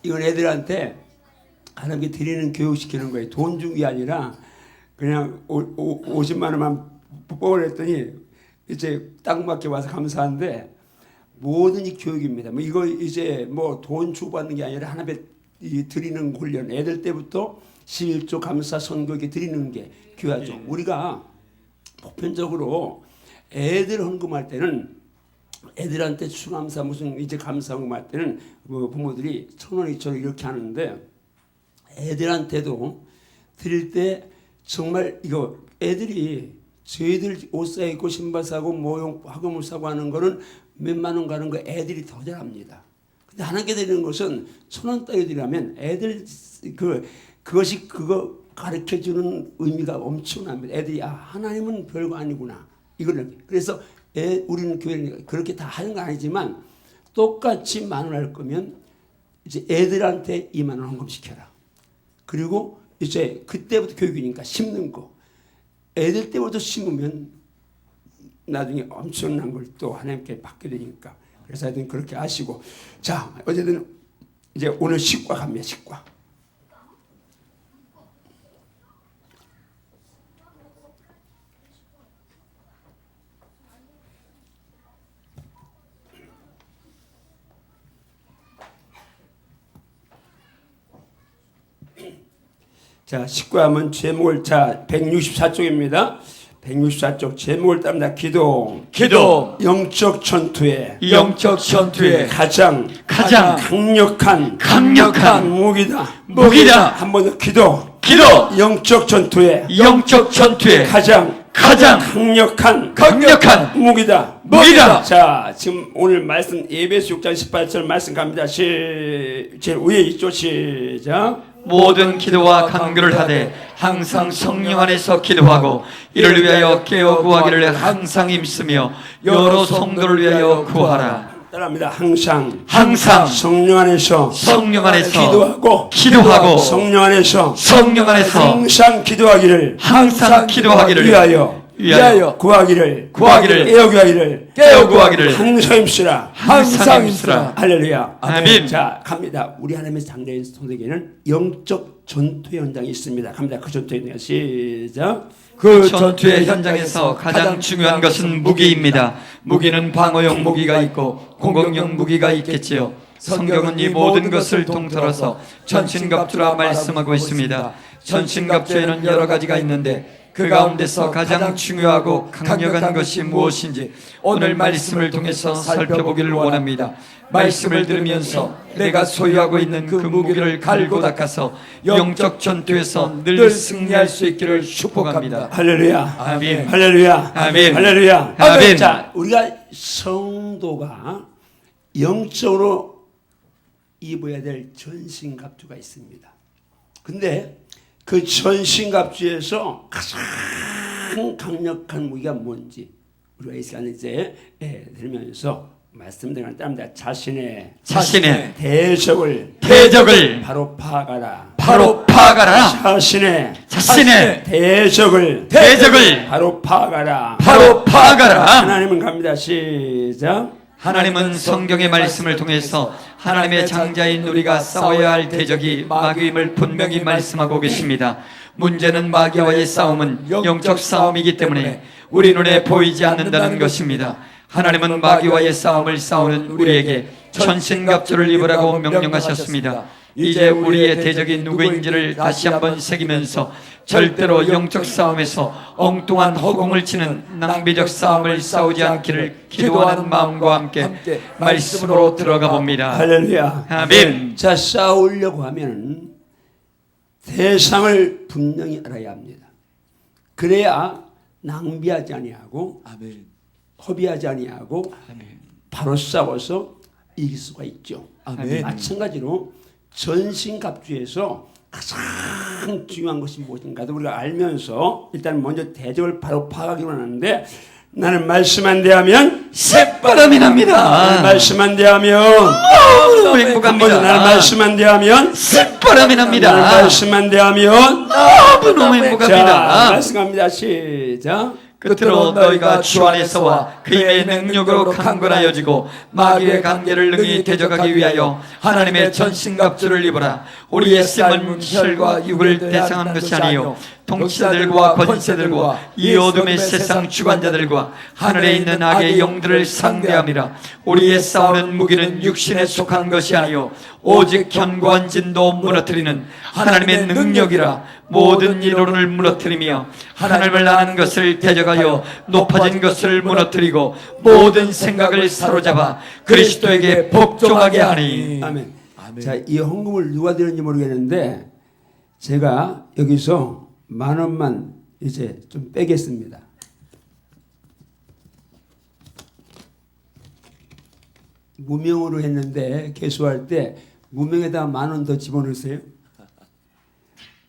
이건 애들한테 하나님께 드리는 교육시키는 거예요. 돈 준 게 아니라 그냥 50만 원만 뽑으랬더니 이제 딱 맞게 와서 감사한데 모든 이 교육입니다. 뭐 이거 이제 뭐 돈 주고 받는 게 아니라 하나님께 드리는 훈련. 애들 때부터 11조 감사 선교에 드리는 게 귀하죠. 우리가 보편적으로 애들 헌금할 때는 애들한테 추감사 무슨 이제 감사 헌금할 때는 뭐 부모들이 1,000원 2,000원 이렇게 하는데 애들한테도 드릴 때 정말 이거 애들이 저희들 옷 사입고 신발 사고 모형 학원물 사고 하는 거는 몇만 원 가는 거 애들이 더 잘합니다. 근데 하나님께 드리는 것은 1,000원 따위 드리면 애들 그것이 그거 가르쳐 주는 의미가 엄청납니다. 애들이 하나님은 별거 아니구나 이거를. 그래서 우리는 교회는 그렇게 다 하는 건 아니지만 똑같이 10,000원 할 거면 이제 애들한테 20,000원 헌금시켜라. 그리고 이제 그때부터 교육이니까 심는 거. 애들 때부터 심으면 나중에 엄청난 걸 또 하나님께 받게 되니까. 그래서 하여튼 그렇게 아시고. 자, 어쨌든 이제 오늘 식과 갑니다. 식과. 자, 식구하면 제목을 164쪽입니다. 164쪽 제목을 따릅니다. 기도. 영적 전투에 가장 강력한 무기다. 한 번 더 기도. 영적 전투에 가장 강력한 무기다. 자, 지금 오늘 말씀 에베소 6장 18절 말씀 갑니다. 제일 위에 있죠. 시작. 모든 기도와 간구를 하되 항상 성령 안에서 기도하고 이를 위하여 깨어 구하기를 항상 힘쓰며 여러 성도를 위하여 구하라. 따라합니다. 항상 성령 안에서 기도하고 성령 안에서 항상 기도하기를 위하여 구하기를 깨어 구하기를 항상 힘쓰라. 할렐루야. 아멘. 자, 갑니다. 우리 하나님의 장래인 손에게는 영적 전투의 현장이 있습니다. 갑니다. 그 전투의 현장 시작. 그 전투의 현장에서 가장 중요한 것은 무기입니다. 무기는 방어용 무기가 있고 공격용 무기가 있겠지요. 성경은 이 모든 것을 통틀어서 전신갑주라 말씀하고 있습니다. 전신갑주에는 여러 가지가 있는데 그 가운데서 가장 중요하고 강력한 것이 무엇인지 오늘 말씀을 통해서 살펴보기를 원합니다. 말씀을 들으면서 내가 소유하고 있는 그 무기를 갈고 닦아서 영적 전투에서 늘 승리할 수 있기를 축복합니다. 할렐루야. 아멘. 할렐루야. 아멘. 할렐루야. 아멘. 자, 우리가 성도가 영적으로 입어야 될 전신갑주가 있습니다. 근데 그 전신갑주에서 가장 강력한 무기가 뭔지 우리가 이 시간에 이제 들으면서 말씀드리는 따릅니다. 자신의 대적을 바로 파악하라. 자신의 대적을 바로 파악하라. 하나님은 갑니다. 시작. 하나님은 성경의 말씀을 통해서 하나님의 장자인 우리가 싸워야 할 대적이 마귀임을 분명히 말씀하고 계십니다. 문제는 마귀와의 싸움은 영적 싸움이기 때문에 우리 눈에 보이지 않는다는 것입니다. 하나님은 마귀와의 싸움을 싸우는 우리에게 전신갑주를 입으라고 명령하셨습니다. 이제 우리의 대적이 누구인지를 다시 한번 새기면서 절대로 영적 싸움에서 엉뚱한 허공을 치는 낭비적 싸움을 싸우지 않기를 기도하는 마음과 함께 말씀으로 들어가 봅니다. 할렐루야. 아멘. 자, 싸우려고 하면 대상을 분명히 알아야 합니다. 그래야 낭비하지 아니하고 허비하지 아니하고 바로 싸워서 이길 수가 있죠. 마찬가지로 전신갑주에서 가장 중요한 것이 무엇인가도 우리가 알면서 일단 먼저 대적을 바로 파악하기로 하는데 나는 말씀 안 대하면 새바람이 납니다. 말씀 안 대하면 너무 행복합니다. 나는 말씀 안 대하면 새바람이 납니다. 말씀 안 대하면 너무 행복합니다. 자, 말씀합니다. 시작. 끝으로 너희가 주 안에서와 그 힘의 능력으로 강건하여지고 마귀의 관계를 능히 대적하기 위하여 하나님의 전신갑주를 입어라. 우리의 셈은 혈과 육을 대상한 것이 아니요 통치자들과 권세들과 이 어둠의 세상 주관자들과 하늘에 있는 악의 영들을 상대함이라. 우리의 싸우는 무기는 육신에 속한 것이 아니요 오직 견고한 진도 무너뜨리는 하나님의 능력이라. 모든 이론을 무너뜨리며 하나님을 아는 것을 대적하여 높아진 것을 무너뜨리고 모든 생각을 사로잡아 그리스도에게 복종하게 하니. 아멘. 자, 이 헌금을 누가 드렸는지 모르겠는데 제가 여기서 10,000원만 이제 좀 빼겠습니다. 무명으로 했는데 개수할 때 무명에다가 10,000원 더 집어넣으세요.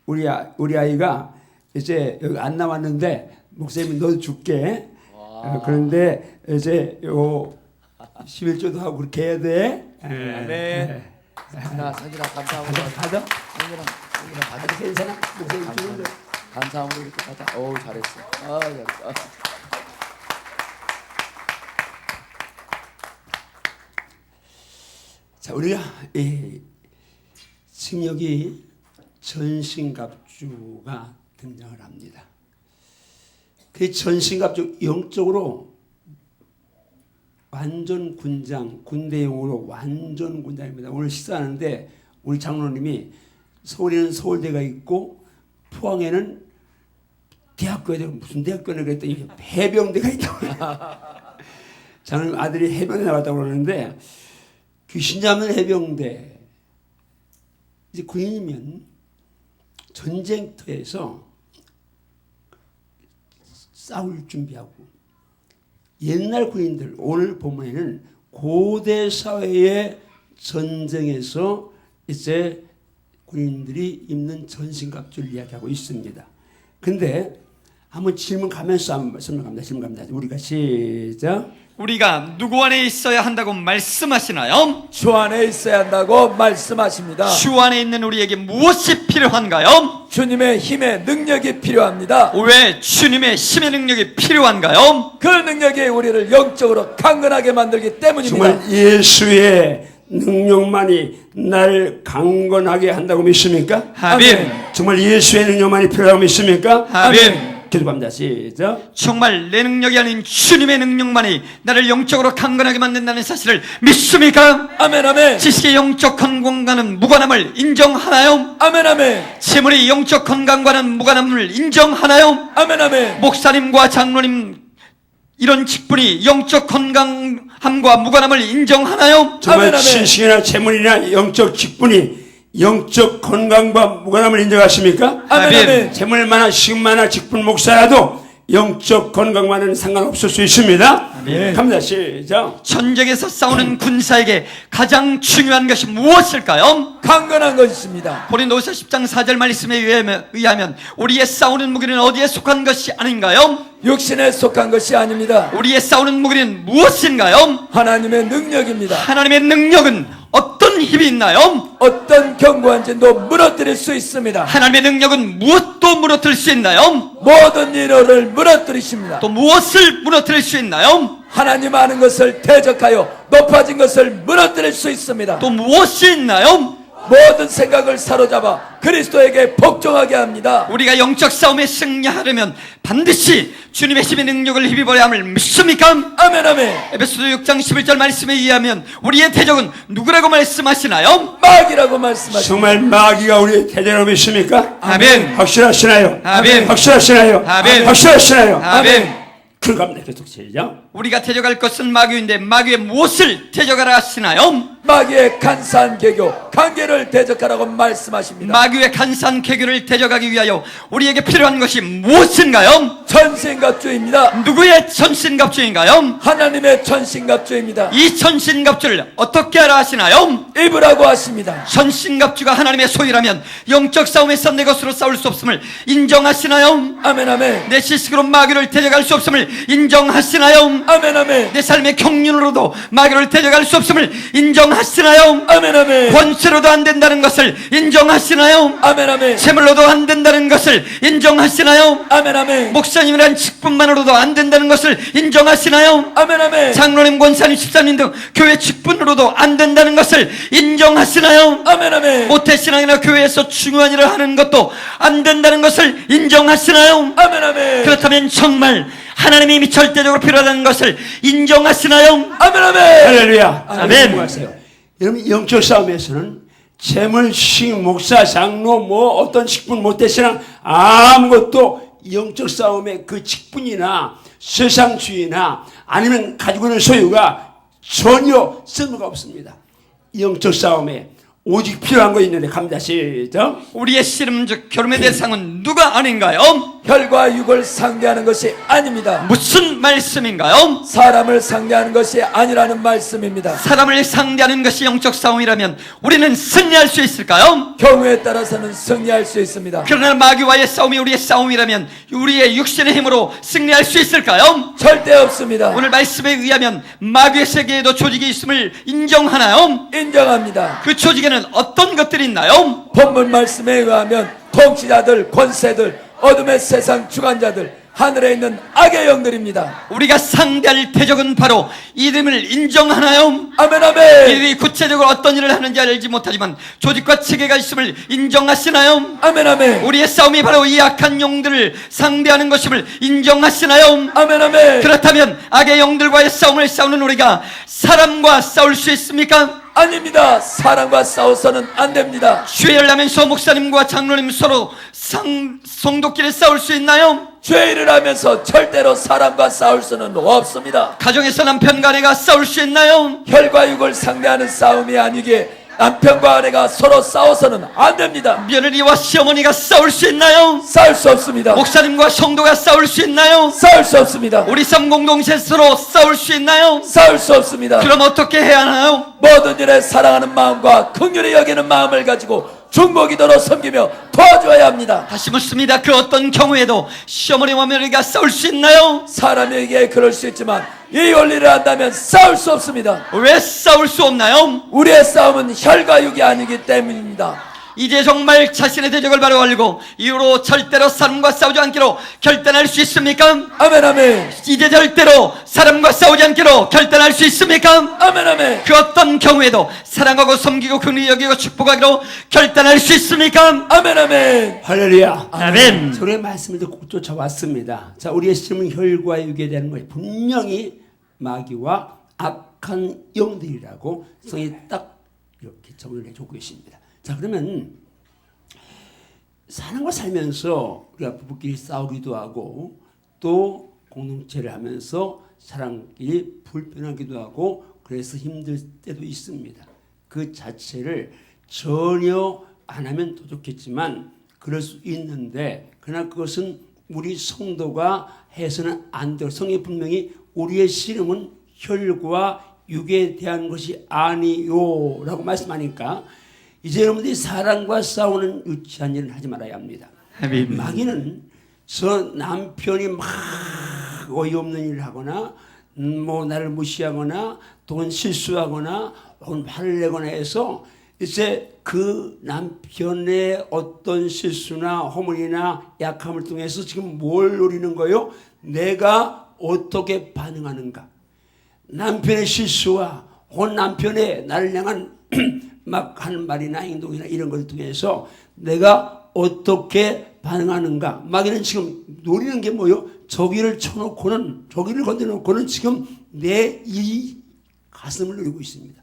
우리 아이가 이제 여기 안 나왔는데 목사님이 너도 줄게. 그런데 이제 요 11조도 하고 그렇게 해야 돼. 네. 사진아 감사합니다. 가자. 사진아 가자. 괜찮아. 목사님 주는데. 감사합니다. 이렇게 가자. 어우 잘했어. 아 잘했어. 자, 우리가 지금 여기 전신갑주가 등장을 합니다. 그 전신갑주 영적으로 완전 군장, 군대용으로 완전 군장입니다. 오늘 식사하는데 우리 장로님이 서울에는 서울대가 있고 포항에는 대학교에 무슨 대학교를 그랬더니 해병대가 있다고. 장로님 아들이 해병대 나갔다고 그러는데 귀신 잡는 해병대. 이제 군인이면 전쟁터에서 싸울 준비하고 옛날 군인들 오늘 본문에는 고대 사회의 전쟁에서 이제 군인들이 입는 전신갑주를 이야기하고 있습니다. 근데 한번 질문 가면서 한번 설명합니다. 질문 갑니다. 우리가 시작. 우리가 누구 안에 있어야 한다고 말씀하시나요? 주 안에 있어야 한다고 말씀하십니다. 주 안에 있는 우리에게 무엇이 필요한가요? 주님의 힘의 능력이 필요합니다. 왜 주님의 힘의 능력이 필요한가요? 그 능력이 우리를 영적으로 강건하게 만들기 때문입니다. 정말 예수의 능력만이 날 강건하게 한다고 믿습니까? 아멘. 정말 예수의 능력만이 필요하다고 믿습니까? 아멘. 기도합니다. 시작. 정말 내 능력이 아닌 주님의 능력만이 나를 영적으로 강건하게 만든다는 사실을 믿습니까? 아멘 아멘. 지식의 영적 건강과는 무관함을 인정하나요? 아멘 아멘. 재물의 영적 건강과는 무관함을 인정하나요? 아멘 아멘. 목사님과 장로님 이런 직분이 영적 건강함과 무관함을 인정하나요? 정말 아멘, 아멘. 신식이나 재물이나 영적 직분이 영적 건강과 무관함을 인정하십니까? 아멘 아멘. 재물 많아 식물 많아 직분 목사라도 영적 건강과는 상관없을 수 있습니다. 아멘. 갑니다. 시작. 전쟁에서 싸우는 군사에게 가장 중요한 것이 무엇일까요? 강건한 것입니다. 고린도후서 10장 4절 말씀에 의하면 우리의 싸우는 무기는 어디에 속한 것이 아닌가요? 육신에 속한 것이 아닙니다. 우리의 싸우는 무기는 무엇인가요? 하나님의 능력입니다. 하나님의 능력은 어떤 힘이 있나요? 어떤 견고한 진도 무너뜨릴 수 있습니다. 하나님의 능력은 무엇도 무너뜨릴 수 있나요? 모든 이론을 무너뜨리십니다. 또 무엇을 무너뜨릴 수 있나요? 하나님 아는 것을 대적하여 높아진 것을 무너뜨릴 수 있습니다. 또 무엇이 있나요? 모든 생각을 사로잡아 그리스도에게 복종하게 합니다. 우리가 영적 싸움에 승리하려면 반드시 주님의 힘의 능력을 힘입어야 함을 믿습니까? 아멘 아멘. 에베소서 6장 11절 말씀에 의하면 우리의 대적은 누구라고 말씀하시나요? 마귀라고 말씀하십니다. 정말 마귀가 우리의 대적이라고 믿습니까? 아멘. 확실하시나요? 아멘. 확실하시나요? 아멘. 확실하시나요? 아멘. 그겁니다. 계속 시작. 우리가 대적할 것은 마귀인데 마귀의 무엇을 대적하라 하시나요? 마귀의 간사한 계교 관계를 대적하라고 말씀하십니다. 마귀의 간사한 계교를 대적하기 위하여 우리에게 필요한 것이 무엇인가요? 전신갑주입니다. 누구의 전신갑주인가요? 하나님의 전신갑주입니다. 이 전신갑주를 어떻게 하라 하시나요? 입으라고 하십니다. 전신갑주가 하나님의 소유라면 영적 싸움에서 내 것으로 싸울 수 없음을 인정하시나요? 아멘 아멘. 내 지식으로 마귀를 대적할 수 없음을 인정하시나요? 아멘 아멘. 내 삶의 경륜으로도 마귀를 대적할 수 없음을 인정하시나요? 인정하시나요? 아멘 아멘. 권세로도 안 된다는 것을 인정하시나요? 아멘 아멘. 재물로도 안 된다는 것을 인정하시나요? 아멘 아멘. 목사님이란 직분만으로도 안 된다는 것을 인정하시나요? 아멘 아멘. 장로님, 권사님, 집사님 등 교회 직분으로도 안 된다는 것을 인정하시나요? 아멘 아멘. 모태신앙이나 교회에서 중요한 일을 하는 것도 안 된다는 것을 인정하시나요? 아멘 아멘. 그렇다면 정말 하나님의 힘이 절대적으로 필요하다는 것을 인정하시나요? 아멘 아멘. 할렐루야. 아멘. 하세요. 여러분 영적 싸움에서는 재물, 식, 목사, 장로, 뭐 어떤 직분, 모태신앙 아무것도 영적 싸움의 그 직분이나 세상주의나 아니면 가지고 있는 소유가 전혀 쓸모가 없습니다. 영적 싸움에 오직 필요한 거 있는데 갑니다. 시작. 우리의 씨름 즉 결혼의 대상은 누가 아닌가요? 혈과 육을 상대하는 것이 아닙니다. 무슨 말씀인가요? 사람을 상대하는 것이 아니라는 말씀입니다. 사람을 상대하는 것이 영적 싸움이라면 우리는 승리할 수 있을까요? 경우에 따라서는 승리할 수 있습니다. 그러나 마귀와의 싸움이 우리의 싸움이라면 우리의 육신의 힘으로 승리할 수 있을까요? 절대 없습니다. 오늘 말씀에 의하면 마귀의 세계에도 조직이 있음을 인정하나요? 인정합니다. 그 조직에는 어떤 것들이 있나요? 본문 말씀에 의하면 통치자들, 권세들, 어둠의 세상 주관자들, 하늘에 있는 악의 영들입니다. 우리가 상대할 대적은 바로 이름을 인정하나요? 아멘 아멘. 이들이 구체적으로 어떤 일을 하는지 알지 못하지만 조직과 체계가 있음을 인정하시나요? 아멘 아멘. 우리의 싸움이 바로 이 악한 영들을 상대하는 것임을 인정하시나요? 아멘 아멘. 그렇다면 악의 영들과의 싸움을 싸우는 우리가 사람과 싸울 수 있습니까? 아닙니다. 사람과 싸워서는 안 됩니다. 죄를 하면서 목사님과 장로님 서로 성도끼리 싸울 수 있나요? 죄를 하면서 절대로 사람과 싸울 수는 없습니다. 가정에서 남편과 아내가 싸울 수 있나요? 혈과 육을 상대하는 싸움이 아니기에 남편과 아내가 서로 싸워서는 안 됩니다. 며느리와 시어머니가 싸울 수 있나요? 싸울 수 없습니다. 목사님과 성도가 싸울 수 있나요? 싸울 수 없습니다. 우리 삼공동체 서로 싸울 수 있나요? 싸울 수 없습니다. 그럼 어떻게 해야 하나요? 모든 일에 사랑하는 마음과 긍휼히 여기는 마음을 가지고 중보기도로 섬기며 도와줘야 합니다. 다시 묻습니다. 그 어떤 경우에도 시어머니와 며느리가 싸울 수 있나요? 사람에게 그럴 수 있지만 이 원리를 한다면 싸울 수 없습니다. 왜 싸울 수 없나요? 우리의 싸움은 혈과 육이 아니기 때문입니다. 이제 정말 자신의 대적을 바로 알고 이후로 절대로 사람과 싸우지 않기로 결단할 수 있습니까? 아멘 아멘. 이제 절대로 사람과 싸우지 않기로 결단할 수 있습니까? 아멘 아멘. 그 어떤 경우에도 사랑하고 섬기고 긍휼히 여기고 축복하기로 결단할 수 있습니까? 아멘 아멘. 할렐루야. 아멘. 소리의 말씀을 듣고 쫓아왔습니다. 자, 우리의 시험은 혈과 육에 대한 거예요. 분명히 마귀와 악한 영들이라고 성이 딱 이렇게 정의를 해주고 계십니다. 자, 그러면 사람과 살면서 우리가 부부끼리 싸우기도 하고 또 공동체를 하면서 사람끼리 불편하기도 하고 그래서 힘들 때도 있습니다. 그 자체를 전혀 안 하면 더 좋겠지만 그럴 수 있는데 그러나 그것은 우리 성도가 해서는 안 돼요. 성이 분명히 우리의 씨름은 혈과 육에 대한 것이 아니요 라고 말씀하니까 이제 여러분들이 사람과 싸우는 유치한 일은 하지 말아야 합니다. 아멘. 마귀는 저 남편이 막 어이없는 일을 하거나 뭐 나를 무시하거나 돈 실수하거나 혹은 화를 내거나 해서 이제 그 남편의 어떤 실수나 허물이나 약함을 통해서 지금 뭘 노리는 거예요? 내가 어떻게 반응하는가? 남편의 실수와 혹은 남편의 나를 향한 막 하는 말이나 행동이나 이런 것을 통해서 내가 어떻게 반응하는가? 마귀는 지금 노리는 게 뭐예요? 저기를 쳐놓고는 저기를 건드려놓고는 지금 내 이 가슴을 노리고 있습니다.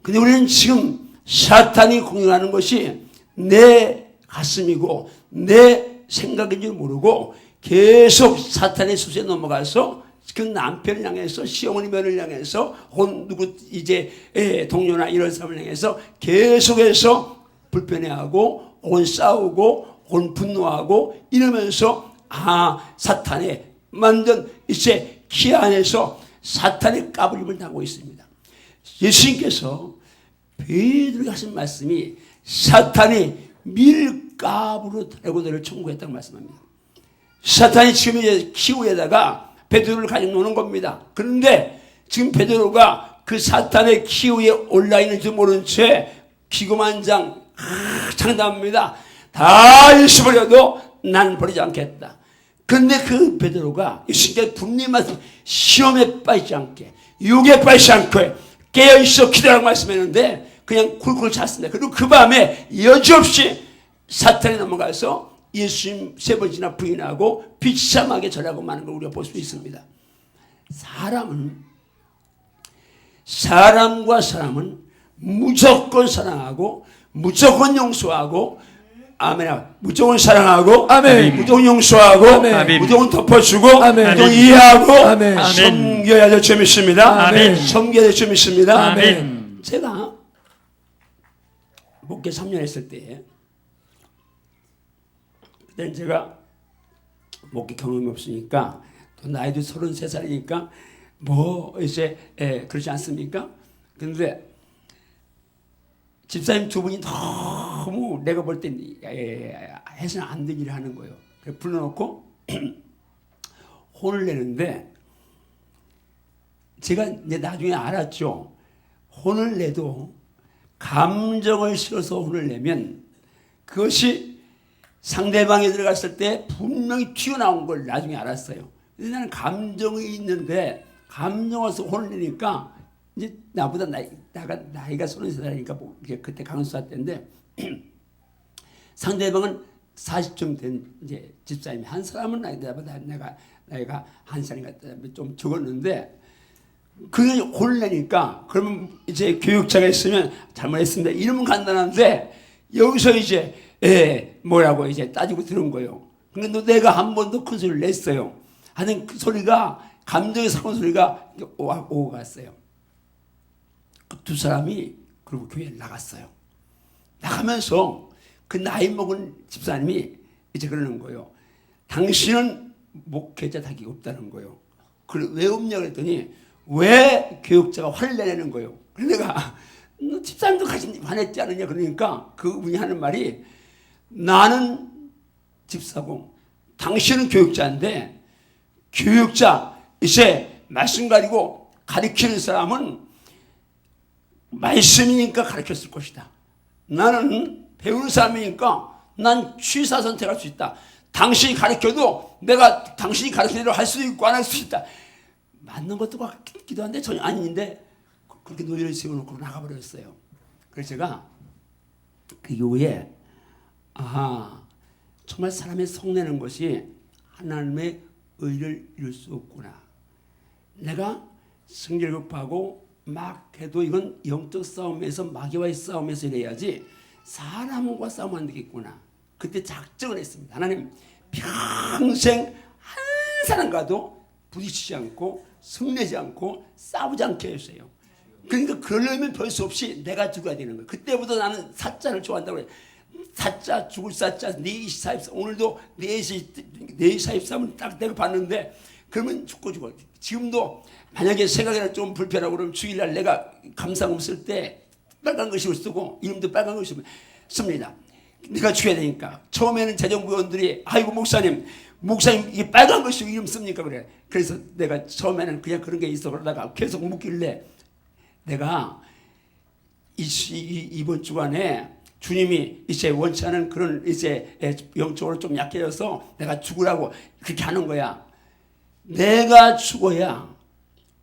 근데 우리는 지금 사탄이 공격하는 것이 내 가슴이고 내 생각인 줄 모르고 계속 사탄의 숫에 넘어가서 그 남편을 향해서 시어머니 며느리를 향해서 혹은 누구 이제 동료나 이런 사람을 향해서 계속해서 불편해하고 혹은 싸우고 혹은 분노하고 이러면서 사탄의 만든 이제 키 안에서 사탄의 까불림을 당하고 있습니다. 예수님께서 베드로에게 하신 말씀이 사탄이 밀가부로 달고 너를 천국했다고 말씀합니다. 사탄이 지금 이제 키 위에다가 베드로를 가지고 노는 겁니다. 그런데 지금 베드로가 그 사탄의 기후에 올라있는 줄 모른 채 기고만장 장담합니다. 다 잃어버려도 난 버리지 않겠다. 근데 그 베드로가 신께 분명히 말씀, 시험에 빠지지 않게, 유혹에 빠지지 않고 깨어있어 기도라고 말씀했는데 그냥 굴굴 잤습니다. 그리고 그 밤에 여지없이 사탄이 넘어가서 예수님 3번이나 부인하고 비참하게 절하고 마는 걸 우리가 볼 수 있습니다. 사람과 사람은 무조건 사랑하고 무조건 용서하고, 아멘. 무조건 사랑하고, 아멘. 무조건 용서하고, 아멘. 무조건 덮어주고, 아멘. 무조건 이해하고, 아멘. 섬겨야 될 줄 믿습니다. 아멘. 섬겨야 될 줄 믿습니다. 아멘. 제가 목회 3년 했을 때, 그때는 제가 목회 경험이 없으니까, 또 나이도 33살이니까, 뭐, 이제, 그렇지 않습니까? 근데, 집사님 2분이 너무 내가 볼 땐 해서는 안 되는 일을 하는 거예요. 그래서 불러놓고 혼을 내는데, 제가 이제 나중에 알았죠. 혼을 내도 감정을 실어서 혼을 내면 그것이 상대방에 들어갔을 때 분명히 튀어나온 걸 나중에 알았어요. 근데 나는 감정이 있는데 감정에서 혼을 내니까 이제 나보다 나이가 33살이니까 뭐 그때 강수사 때인데 상대방은 40쯤 된 이제 집사님이, 한 사람은 나보다 나이가 한 살인가 좀 적었는데 그게 혼을 내니까, 그러면 이제 교육자가 있으면 잘못했습니다 이러면 간단한데 여기서 이제 뭐라고 이제 따지고 들은 거예요. 근데 내가 한 번도 큰 소리를 냈어요. 하여튼 그 소리가, 감정에서 큰 소리가 오고 갔어요. 그 2사람이 그리고 교회를 나갔어요. 나가면서 그 나이 먹은 집사님이 이제 그러는 거예요. 당신은 목회자 자격이 없다는 거예요. 그래, 왜 없냐 그랬더니 왜 교육자가 화를 내는 거예요. 그래서 내가 너 집사님도 같이 화냈지 않느냐 그러니까 그분이 하는 말이, 나는 집사고 당신은 교육자인데 교육자 이제 말씀 가지고 가르치는 사람은 말씀이니까 가르쳤을 것이다. 나는 배우는 사람이니까 난 취사 선택할 수 있다. 당신이 가르쳐도 내가 당신이 가르치는 대로 할 수 있고 안 할 수 있다. 맞는 것도 같기도 한데 전혀 아닌데 그렇게 노예를 세워놓고 나가버렸어요. 그래서 제가 그 이후에 정말 사람의 성내는 것이 하나님의 의를 이룰 수 없구나. 내가 성경을 접하고 막 해도 이건 영적 싸움에서, 마귀와의 싸움에서 이래야지 사람과 싸우면 안 되겠구나. 그때 작정을 했습니다. 하나님, 평생 한 사람과도 부딪히지 않고 성내지 않고 싸우지 않게 해주세요. 그러니까 그러려면 별 수 없이 내가 죽어야 되는 거예요. 그때부터 나는 사자를 좋아한다고 해요. 사자, 죽을 사자, 4시 44. 오늘도 4시 44분 딱 내가 봤는데, 그러면 죽고. 지금도 만약에 생각이나 좀 불편하고 그러면 주일날 내가 감상음 쓸 때 빨간 글씨를 쓰고 이름도 빨간 글씨를 씁니다. 내가 죽여야 되니까. 처음에는 재정부원들이 아이고 목사님 이게 빨간 글씨로 이름 씁니까 그래. 그래서 내가 처음에는 그냥 그런 게 있어 그러다가 계속 묻길래, 내가 이번 주간에 주님이 이제 원치 않은 그런 이제 영적으로 좀 약해져서 내가 죽으라고 그렇게 하는 거야. 내가 죽어야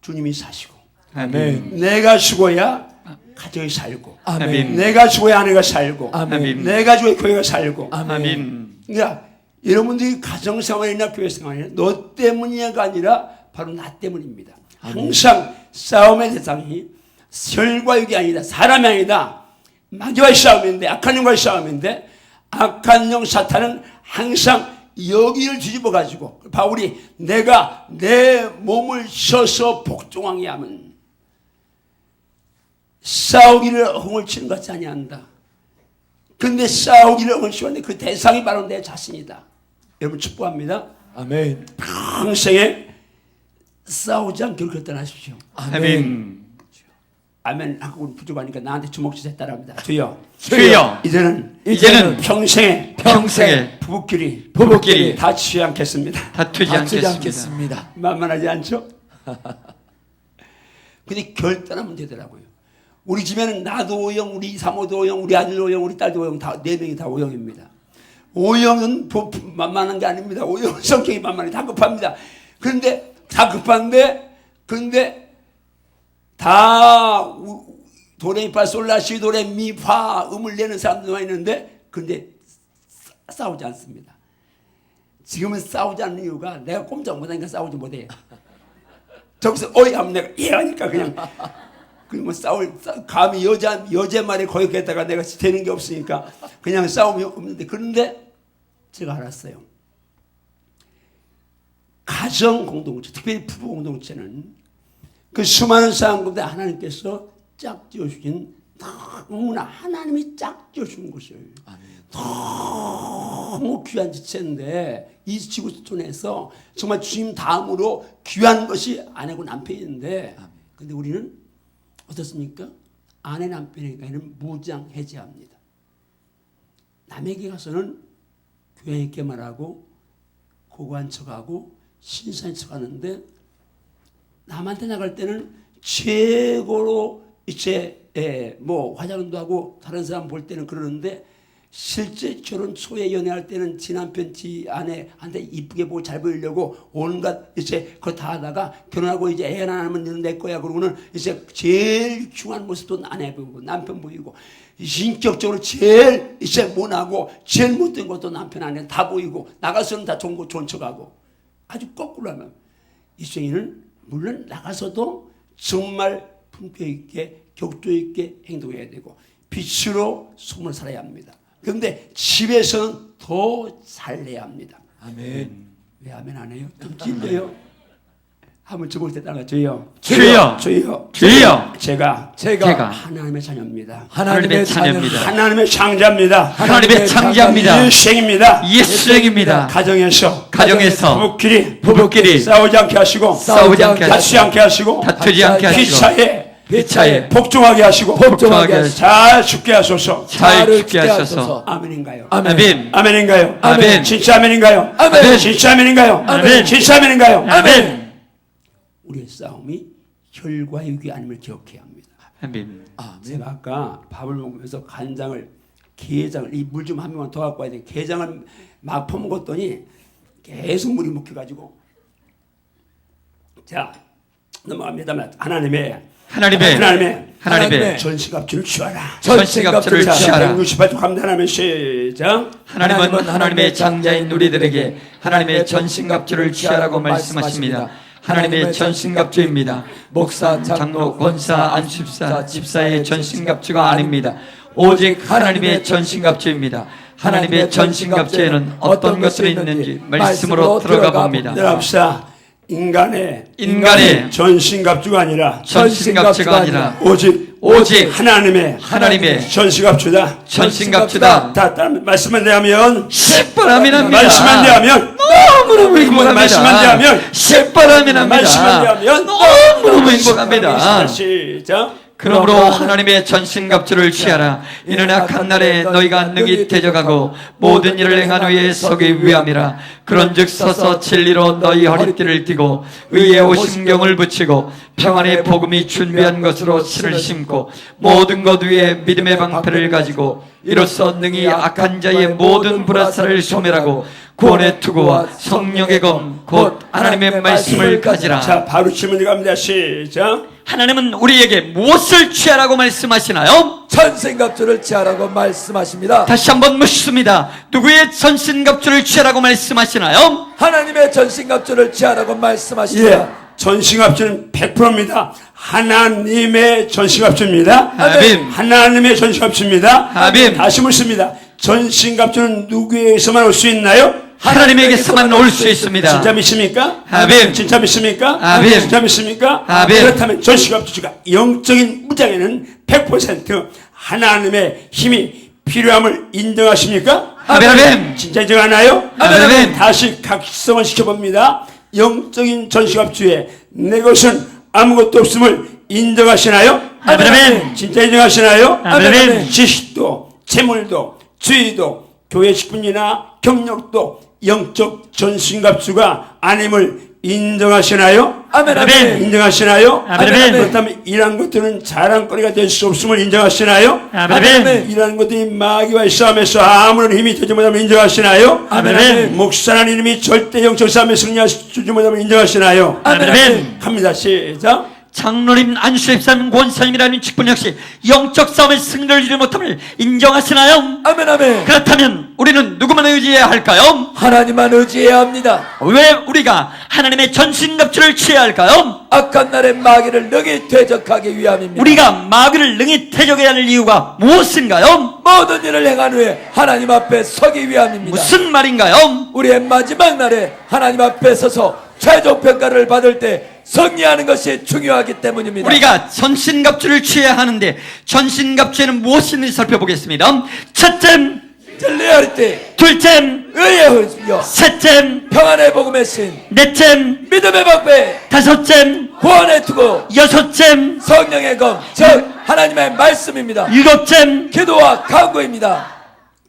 주님이 사시고, 아멘. 내가 죽어야 가정이 살고, 아멘. 내가 죽어야 아내가 살고, 아멘. 내가 죽어야 교회가 살고. 아멘. 그러니까 여러분들이 가정생활이나 교회생활이나 너 때문이가 아니라 바로 나 때문입니다. 항상 싸움의 대상이 혈과 육이 아니다, 사람이 아니다, 마귀와의 싸움인데, 악한 영과의 싸움인데, 악한 영 사탄은 항상 여기를 뒤집어 가지고, 바울이 내가 내 몸을 쳐서 복종하게 하면 싸우기를 흥을 치는 것 같지 아니한다. 근데 싸우기를 흥을 치는데 그 대상이 바로 내 자신이다. 여러분 축복합니다. 아멘. 평생에 싸우지 않기를 결단하십시오. 아멘. 아멘 하고 부족하니까 나한테 주먹짓에 따라합니다. 주여, 주여, 이제는 평생에 부부끼리 다치지 않겠습니다. 다투지 않겠습니다. 않겠습니다. 만만하지 않죠? 근데 결단하면 되더라고요. 우리 집에는 나도 O형, 우리 사모도 O형, 우리 아들 O형, 우리 딸도 O형, 다 4명이 다 O형입니다. O형은 만만한 게 아닙니다. O형은 성격이 만만해. 다 급합니다. 그런데 다 급한데 근데 다 도레미파 솔라시 도레미 파 음을 내는 사람들만 있는데 근데 싸우지 않습니다. 지금은 싸우지 않는 이유가 내가 꼼짝 못하니까 싸우지 못해요. 저기서 어이 하면 내가 예 하니까 그냥 뭐 감히 여자 말에 거역했다가 내가 되는 게 없으니까 그냥 싸움이 없는데 그런데 제가 알았어요. 가정 공동체, 특별히 부부 공동체는 그 수많은 사람 가운데 하나님께서 짝지어 주신 너무나 하나님이 짝지어 주는 것을 너무 귀한 지체인데 이 지구촌에서 정말 주님 다음으로 귀한 것이 아내고 남편인데 근데 우리는 어떻습니까? 아내 남편에게는 무장해제합니다. 남에게 가서는 교양 있게 말하고 고고한 척하고 신선한 척하는데 남한테 나갈 때는 최고로 이제 뭐 화장도 하고 다른 사람 볼 때는 그러는데 실제 결혼 초에 연애할 때는 지 남편 지 아내한테 이쁘게 보고 잘 보이려고 온갖 이제 그거 다 하다가 결혼하고 이제 애 하나 하면 너는 내 거야 그러고는 이제 제일 중요한 모습도 아내 보이고 남편 보이고 인격적으로 제일 이제 못하고 제일 못된 것도 남편 아내 다 보이고 나가서는 다 좋은 거 좋은 척하고 아주 거꾸로 하면 이 생에는 물론 나가서도 정말 품격 있게 격조 있게 행동해야 되고 빛으로 소문을 살아야 합니다. 그런데 집에서는 더 살래야 합니다. 아멘. 왜 아멘 안 해요? 좀 찔려요? 한번 저볼 때 따라 주여. 주여. 주여. 주여. 제가 하나님의 자녀입니다. 하나님의 자녀입니다. 하나님의 창자입니다. 하나님의 창자입니다. 예수생입니다. 예수생입니다. 가정에서 부부끼리 싸우지 않게 하시고 다투지 않게 하시고 피차에 복종하게 하시고 잘 죽게 하소서. 아멘인가요? 아멘인가요? 아멘. 진짜 아멘인가요? 아멘. 진짜 아멘인가요? 아멘. 진짜 아멘인가요? 아멘. 우리의 싸움이 혈과 육이 아님을 기억해야 합니다. 아멘. 제가 아까 밥을 먹으면서 간장을 게장을 이 물 좀 한 명만 더 갖고 와야 돼. 게장을 막 퍼먹었더니 계속 물이 묵혀가지고 자 넘어갑니다. 하나님의 전시갑주를 취하라. 전시갑주를 취하라. 168조 감탄하면 시작. 하나님은 하나님의 장자인 우리들에게 하나님의 전신갑주를 취하라고 말씀하십니다. 하나님의 전신갑주입니다. 목사, 장로, 권사, 안수집사, 집사의 전신갑주가 아닙니다. 오직 하나님의 전신갑주입니다. 하나님의 전신갑주에는 어떤 것들이 있는지 말씀으로 들어가 봅니다. 합시다. 인간의 전신갑주가 아니라 오직 하나님의 전신갑주다. 다 말씀만 대하면 새바람이 납니다. 말씀만 대하면 너무너무 행복합니다. 말씀만 대하면 새바람이 납니다. 말씀만 대하면 너무너무 행복합니다. 시작. 그러므로 하나님의 전신갑주를 취하라. 이는 악한 날에 너희가 능히 대적하고 모든 일을 행한 후에 서기 위함이라. 그런즉 서서 진리로 너희 허리띠를 띠고 의의 오심경을 붙이고 평안의 복음이 준비한 것으로 실을 심고 모든 것 위에 믿음의 방패를 가지고 이로써 능히 악한 자의 모든 불화살을 소멸하고 구원의 투구와 성령의 검 곧 하나님의 말씀을 가지라. 자, 바로 질문이 갑니다. 시작. 하나님은 우리에게 무엇을 취하라고 말씀하시나요? 전신갑주를 취하라고 말씀하십니다. 다시 한번 묻습니다. 누구의 전신갑주를 취하라고 말씀하시나요? 하나님의 전신갑주를 취하라고 말씀하십니다. 전신갑주는 100%입니다. 하나님의 전신갑주입니다. 아멘. 하나님의 전신갑주입니다. 아멘. 다시 묻습니다. 전신갑주는 누구에게서만 올 수 있나요? 하나님에게서만 올 수 있습니다. 진짜 믿습니까? 아멘. 진짜 믿습니까? 아멘. 진짜 믿습니까? 아멘. 그렇다면 전신갑주가 영적인 무장에는 100% 하나님의 힘이 필요함을 인정하십니까? 아멘. 진짜 인정하나요? 아멘. 다시 각성을 시켜봅니다. 영적인 전신갑주에 내 것은 아무것도 없음을 인정하시나요? 아멘. 진짜 인정하시나요? 아멘. 지식도 재물도 주의도 교회 직분이나 경력도 영적 전신갑주가 아님을 인정하시나요? 아멘, 아멘. 인정하시나요? 아멘. 그렇다면 이러한 것들은 자랑거리가 될 수 없음을 인정하시나요? 아멘. 이러한 것들이 마귀와의 싸움에서 아무런 힘이 되지 못하면 인정하시나요? 아멘. 목사라는 이름이 절대 영적 싸움에 승리하지 못하면 인정하시나요? 아멘. 갑니다. 시작. 장로님, 안수협사님, 권사님이라는 직분 역시 영적 싸움의 승리를 이루지 못함을 인정하시나요? 아멘, 아멘. 그렇다면 우리는 누구만 의지해야 할까요? 하나님만 의지해야 합니다. 왜 우리가 하나님의 전신갑주를 취해야 할까요? 악한 날의 마귀를 능히 대적하기 위함입니다. 우리가 마귀를 능히 대적해야 할 이유가 무엇인가요? 모든 일을 행한 후에 하나님 앞에 서기 위함입니다. 무슨 말인가요? 우리의 마지막 날에 하나님 앞에 서서 최종 평가를 받을 때 승리하는 것이 중요하기 때문입니다. 우리가 전신갑주를 취해야 하는데 전신갑주에는 무엇이 있는지 살펴보겠습니다. 첫째, 진리할 때 둘째, 의의 흐여 셋째, 평안의 복음의 신 넷째, 믿음의 방패 다섯째, 구원의 투구 여섯째, 성령의 검 즉 하나님의 말씀입니다. 일곱째, 기도와 간구입니다.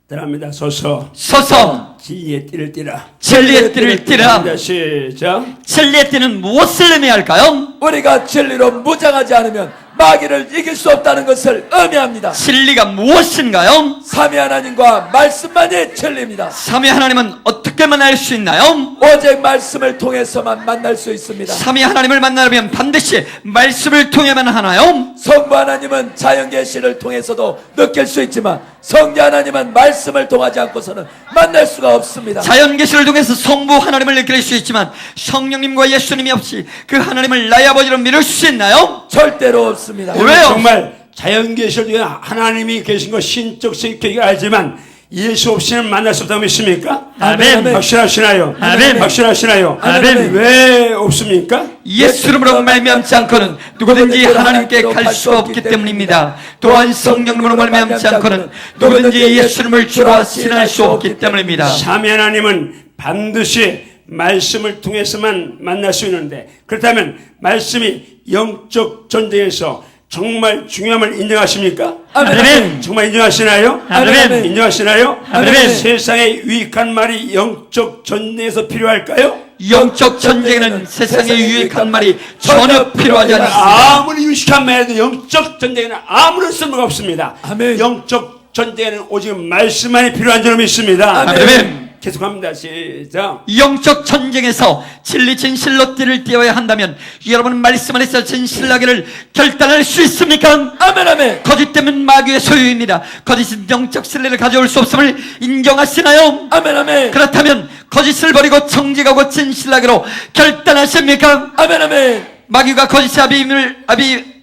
들어갑니다. 서서 서서 진리의 띠를 띠라. 진리의 띠를 띠라. 갑니다. 시작. 진리의 띠는 무엇을 의미할까요? 우리가 진리로 무장하지 않으면 마귀를 이길 수 없다는 것을 의미합니다. 진리가 무엇인가요? 삼위 하나님과 말씀만이 진리입니다. 삼위 하나님은 어떻게 만날 수 있나요? 오직 말씀을 통해서만 만날 수 있습니다. 삼위 하나님을 만나려면 반드시 말씀을 통해만 하나요? 성부 하나님은 자연계시를 통해서도 느낄 수 있지만 성자 하나님은 말씀을 통하지 않고서는 만날 수가 없습니다. 자연계시를 통해서 성부 하나님을 느낄 수 있지만 성령님과 예수님이 없이 그 하나님을 나의 아버지로 믿을 수 있나요? 절대로 없습니다. 왜요? 정말 자연계시를 중에 하나님이 계신 것 신적 성격이 알지만 예수 없이는 만날 수 없다고 믿습니까? 아멘. 아멘. 확실하시나요? 아멘. 확실하시나요? 아멘. 왜 없습니까? 예수님으로 말미암지 않고는 누구든지 하나님께 갈 수 없기 때문입니다. 또한 성령님으로 말미암지 않고는 누구든지 예수님을 주로 신할 수 없기 때문입니다. 삼위 하나님은 반드시 말씀을 통해서만 만날 수 있는데 그렇다면 말씀이 영적 전쟁에서 정말 중요함을 인정하십니까? 아멘. 정말 인정하시나요? 아멘. 인정하시나요? 아멘. 세상에 유익한 말이 영적 전쟁에서 필요할까요? 영적 전쟁에는 세상에 유익한 말이 전혀 필요하지 않습니다. 아무리 유익한 말해도 영적 전쟁에는 아무런 쓸모가 없습니다. 아멘. 영적 전쟁에는 오직 말씀만이 필요한 줄 믿습니다. 아멘. 계속합니다. 시작. 영적 전쟁에서 진리 진실로 띠를 띄워야 한다면 여러분 말씀 안에서 진실하기를 결단할 수 있습니까? 아멘, 아멘. 거짓되면 마귀의 소유입니다. 거짓은 영적 신뢰를 가져올 수 없음을 인정하시나요? 아멘, 아멘. 그렇다면 거짓을 버리고 정직하고 진실하기로 결단하십니까? 아멘, 아멘. 마귀가 거짓의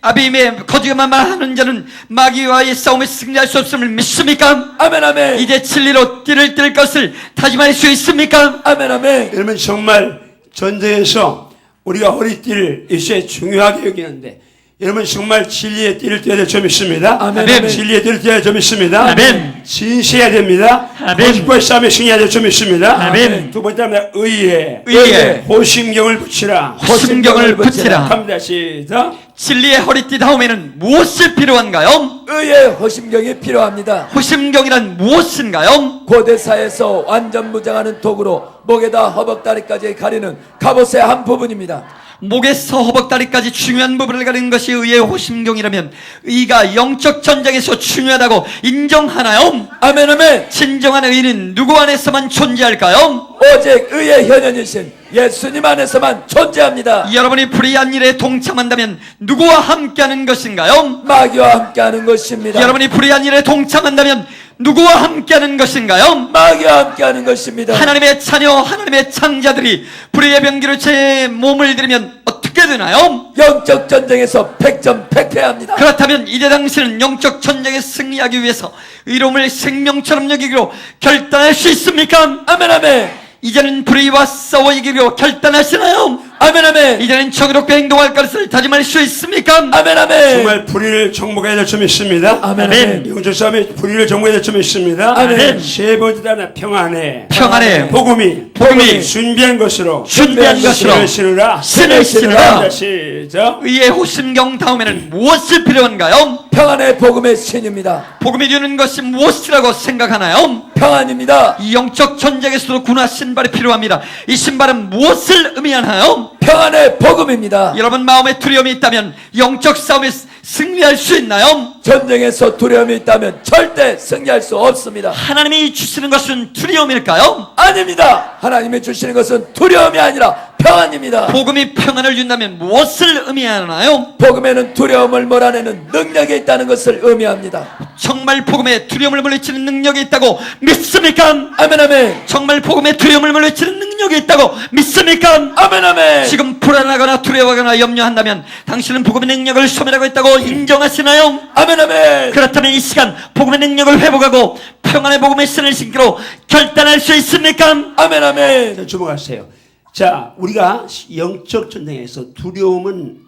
아비임에 거짓만 말하는 자는 마귀와의 싸움에 승리할 수 없음을 믿습니까? 아멘, 아멘. 이제 진리로 띠를 뜰 것을 다짐할 수 있습니까? 아멘, 아멘. 여러분 정말 전쟁에서 우리가 허리띠를 일시에 중요하게 여기는데 여러분 정말 진리의 띠를 띄어야 될 줄 믿습니다. 아멘, 아멘. 진리의 띠를 띄어야 될 줄 믿습니다. 아멘. 진실해야 됩니다. 아멘. 거짓과의 싸움에 승리해야 될 줄 믿습니다. 아멘. 두 번째는 의에 의에 호심경을 붙이라. 호심경을 붙이라. 갑니다. 시작. 진리의 허리띠 다음에는 무엇이 필요한가요? 의의 호심경이 필요합니다. 호심경이란 무엇인가요? 고대사에서 완전 무장하는 도구로 목에다 허벅다리까지 가리는 갑옷의 한 부분입니다. 목에서 허벅다리까지 중요한 부분을 가리는 것이 의의 호심경이라면 의가 영적 전쟁에서 중요하다고 인정하나요? 아멘, 아멘. 진정한 의는 누구 안에서만 존재할까요? 오직 의의 현현이신 예수님 안에서만 존재합니다. 여러분이 불의한 일에 동참한다면 누구와 함께하는 것인가요? 마귀와 함께하는 것입니다. 여러분이 불의한 일에 동참한다면 누구와 함께하는 것인가요? 마귀와 함께하는 것입니다. 하나님의 자녀, 하나님의 창자들이 불의의 병기로 제 몸을 들이면 어떻게 되나요? 영적 전쟁에서 백전백패합니다. 그렇다면 이제 당신은 영적 전쟁에 승리하기 위해서 의로움을 생명처럼 여기기로 결단할 수 있습니까? 아멘, 아멘. 이제는 불의와 싸워 이기기로 결단하시나요? 아멘, 아멘. 이제는 정의롭게 행동할 것을 다짐할 수 있습니까? 아멘, 아멘. 정말 불의를 정복해야 될 줄 믿습니다. 아멘, 아멘. 영적 싸움에 불의를 정복해야 될 줄 믿습니다. 아멘. 세 번째는 평안에 평안에 복음이 준비한 것으로 준비한 것으로 신을 신으라. 신을 신으라. 시작. 의의 호심경 다음에는 무엇이 필요한가요? 평안의 복음의 신입니다. 복음이 주는 것이 무엇이라고 생각하나요? 평안입니다. 이 영적 전쟁에서도 군화 신발이 필요합니다. 이 신발은 무엇을 의미하나요? 평안의 복음입니다. 여러분 마음에 두려움이 있다면 영적 싸움에 승리할 수 있나요? 전쟁에서 두려움이 있다면 절대 승리할 수 없습니다. 하나님이 주시는 것은 두려움일까요? 아닙니다. 하나님이 주시는 것은 두려움이 아니라 평안입니다. 복음이 평안을 준다면 무엇을 의미하나요? 복음에는 두려움을 몰아내는 능력이 있다는 것을 의미합니다. 정말 복음에 두려움을 물리치는 능력이 있다고 믿습니까? 아멘 아멘. 정말 복음에 두려움을 물리치는 능력이 있다고 믿습니까? 아멘 아멘. 지금 불안하거나 두려워하거나 염려한다면 당신은 복음의 능력을 소멸하고 있다고 인정하시나요? 아멘 아멘. 그렇다면 이 시간 복음의 능력을 회복하고 평안의 복음의 신을 신기로 결단할 수 있습니까? 아멘 아멘. 자, 주목하세요. 자, 우리가 영적 전쟁에서 두려움은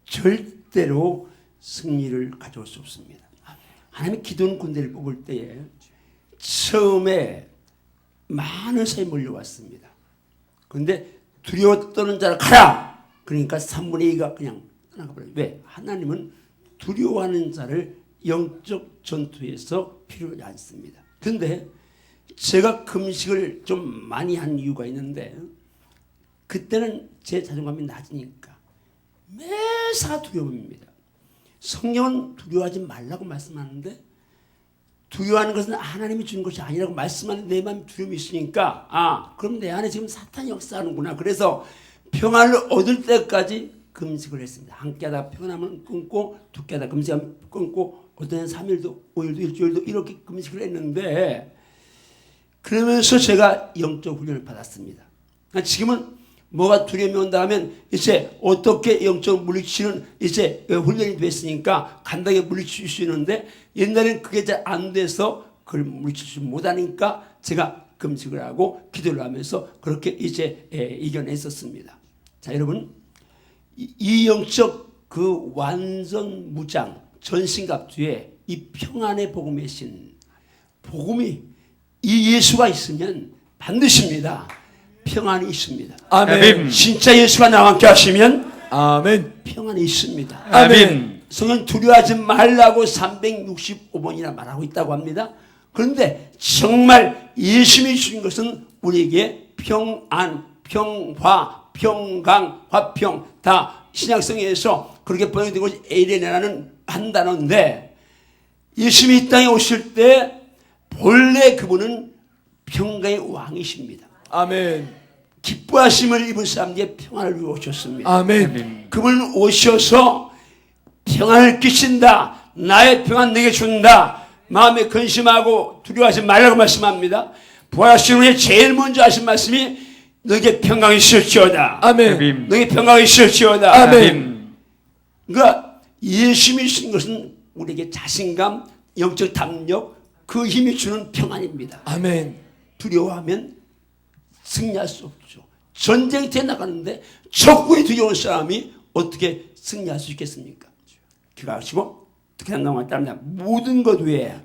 절대로 승리를 가져올 수 없습니다. 하나님이 기도원 군대를 뽑을 때에 처음에 많은 사람이 몰려왔습니다. 그런데 두려워 떠는 자를 가라! 그러니까 3분의 2가 그냥 떠나가버려요. 왜? 하나님은 두려워하는 자를 영적 전투에서 필요하지 않습니다. 그런데 제가 금식을 좀 많이 한 이유가 있는데 그때는 제 자존감이 낮으니까 매사 두려움입니다. 성경은 두려워하지 말라고 말씀하는데 두려워하는 것은 하나님이 주는 것이 아니라고 말씀하는데 내 마음에 두려움이 있으니까 그럼 내 안에 지금 사탄이 역사하는구나. 그래서 평안을 얻을 때까지 금식을 했습니다. 한 끼 하다가 평안하면 끊고 두 끼 하다가 금식하면 끊고 어떤 3일도 5일도 일주일도 이렇게 금식을 했는데 그러면서 제가 영적 훈련을 받았습니다. 지금은 뭐가 두려움이 온다 하면 이제 어떻게 영적 물리치는 이제 훈련이 됐으니까 간단하게 물리칠 수 있는데 옛날에는 그게 잘 안 돼서 그걸 물리치지 못하니까 제가 금식을 하고 기도를 하면서 그렇게 이제 이겨냈었습니다. 자, 여러분 이 영적 그 완전 무장 전신갑주에 이 평안의 복음의 신 복음이 이 예수가 있으면 반드시입니다. 평안이 있습니다. 아멘. 진짜 예수가 나와 함께 하시면 아멘. 평안이 있습니다. 아멘. 성경 두려워하지 말라고 365번이나 말하고 있다고 합니다. 그런데 정말 예수님이 주신 것은 우리에게 평안, 평화, 평강, 화평 다 신약성에서 그렇게 번역되고 에이레네라는 한 단어인데 예수님이 이 땅에 오실 때 본래 그분은 평강의 왕이십니다. 아멘. 기뻐하심을 입은 사람에게 평안을 위해 오셨습니다. 아멘. 그분은 오셔서 평안을 끼친다. 나의 평안 내게 준다. 마음에 근심하고 두려워하지 말라고 말씀합니다. 부활하신 후에 제일 먼저 하신 말씀이 너에게 평강이 있을지어다. 아멘. 너에게 평강이 있을지어다. 아멘. 그러니까 예수님이 주신 것은 우리에게 자신감, 영적 담력, 그 힘이 주는 평안입니다. 아멘. 두려워하면 승리할 수 없죠. 전쟁터에 나가는데 적군이 두려운 사람이 어떻게 승리할 수 있겠습니까? 기가하시고 어떻게 한다고 따릅니다. 모든 것 위에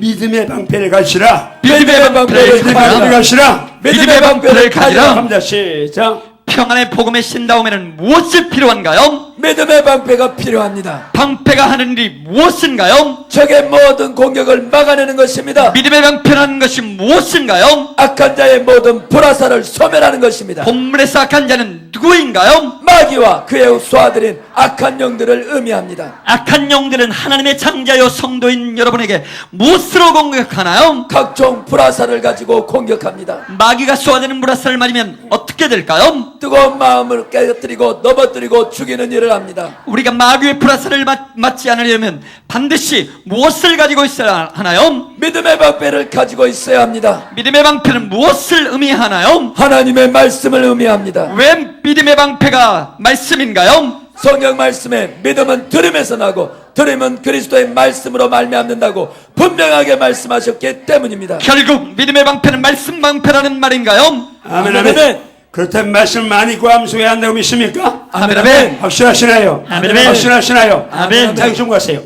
믿음의 방패를 가지라. 믿음의 방패를 가지라. 믿음의 방패를 가지라. 합니다. 시작. 평안의 복음의 신다움에는 무엇이 필요한가요? 믿음의 방패가 필요합니다. 방패가 하는 일이 무엇인가요? 적의 모든 공격을 막아내는 것입니다. 믿음의 방패라는 것이 무엇인가요? 악한 자의 모든 불화살을 소멸하는 것입니다. 본문에서 악한 자는 누구인가요? 마귀와 그의 수하들인 악한 영들을 의미합니다. 악한 영들은 하나님의 창자요 성도인 여러분에게 무엇으로 공격하나요? 각종 불화살을 가지고 공격합니다. 마귀가 쏘아대는 불화살을 맞으면 어떻게 될까요? 뜨거운 마음을 깨뜨리고 넘어뜨리고 죽이는 일을 합니다. 우리가 마귀의 불화살을 맞지 않으려면 반드시 무엇을 가지고 있어야 하나요? 믿음의 방패를 가지고 있어야 합니다. 믿음의 방패는 무엇을 의미하나요? 하나님의 말씀을 의미합니다. 왜 믿음의 방패가 말씀인가요? 성경 말씀에 믿음은 들음에서 나고 들음은 그리스도의 말씀으로 말미암는다고 분명하게 말씀하셨기 때문입니다. 결국 믿음의 방패는 말씀 방패라는 말인가요? 아멘, 아멘. 그렇다면 말씀 많이 구함소해야 한다고 믿습니까? 아멘, 아멘. 확실하시나요? 아멘, 아멘. 확실하시나요? 아멘. 자, 좀 가세요.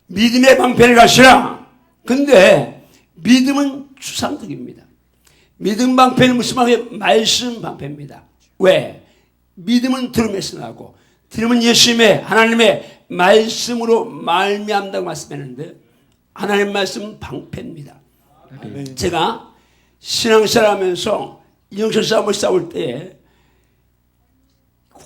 믿음의 방패를 가시라. 근데 믿음은 추상적입니다. 믿음 방패는 무슨 방패? 말씀 방패입니다. 왜? 믿음은 들음에서 나고 들음은 예수님의 하나님의 말씀으로 말미암다고 말씀했는데 하나님 말씀 방패입니다. 제가 신앙생활하면서 영적 싸움을 싸울 때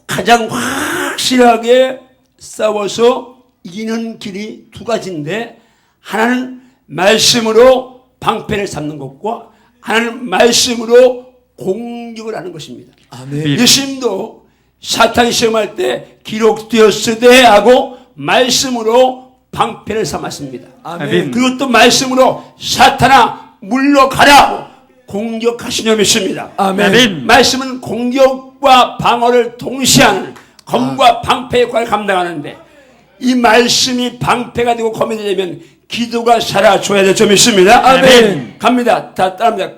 가장 확실하게 싸워서 이기는 길이 두 가지인데, 하나는 말씀으로 방패를 삼는 것과 하나는 말씀으로 공격을 하는 것입니다. 아멘. 예수님도 사탄이 시험할 때 기록되었으되 하고 말씀으로 방패를 삼았습니다. 아멘. 그리고 또 말씀으로 사탄아 물러가라 공격하시려 믿습니다. 아멘. 말씀은 공격과 방어를 동시에 하는 검과 방패의 역할을 감당하는데, 이 말씀이 방패가 되고 검이 되면 기도가 살아줘야 될 점이 있습니다. 아멘. 갑니다. 다 따라합니다.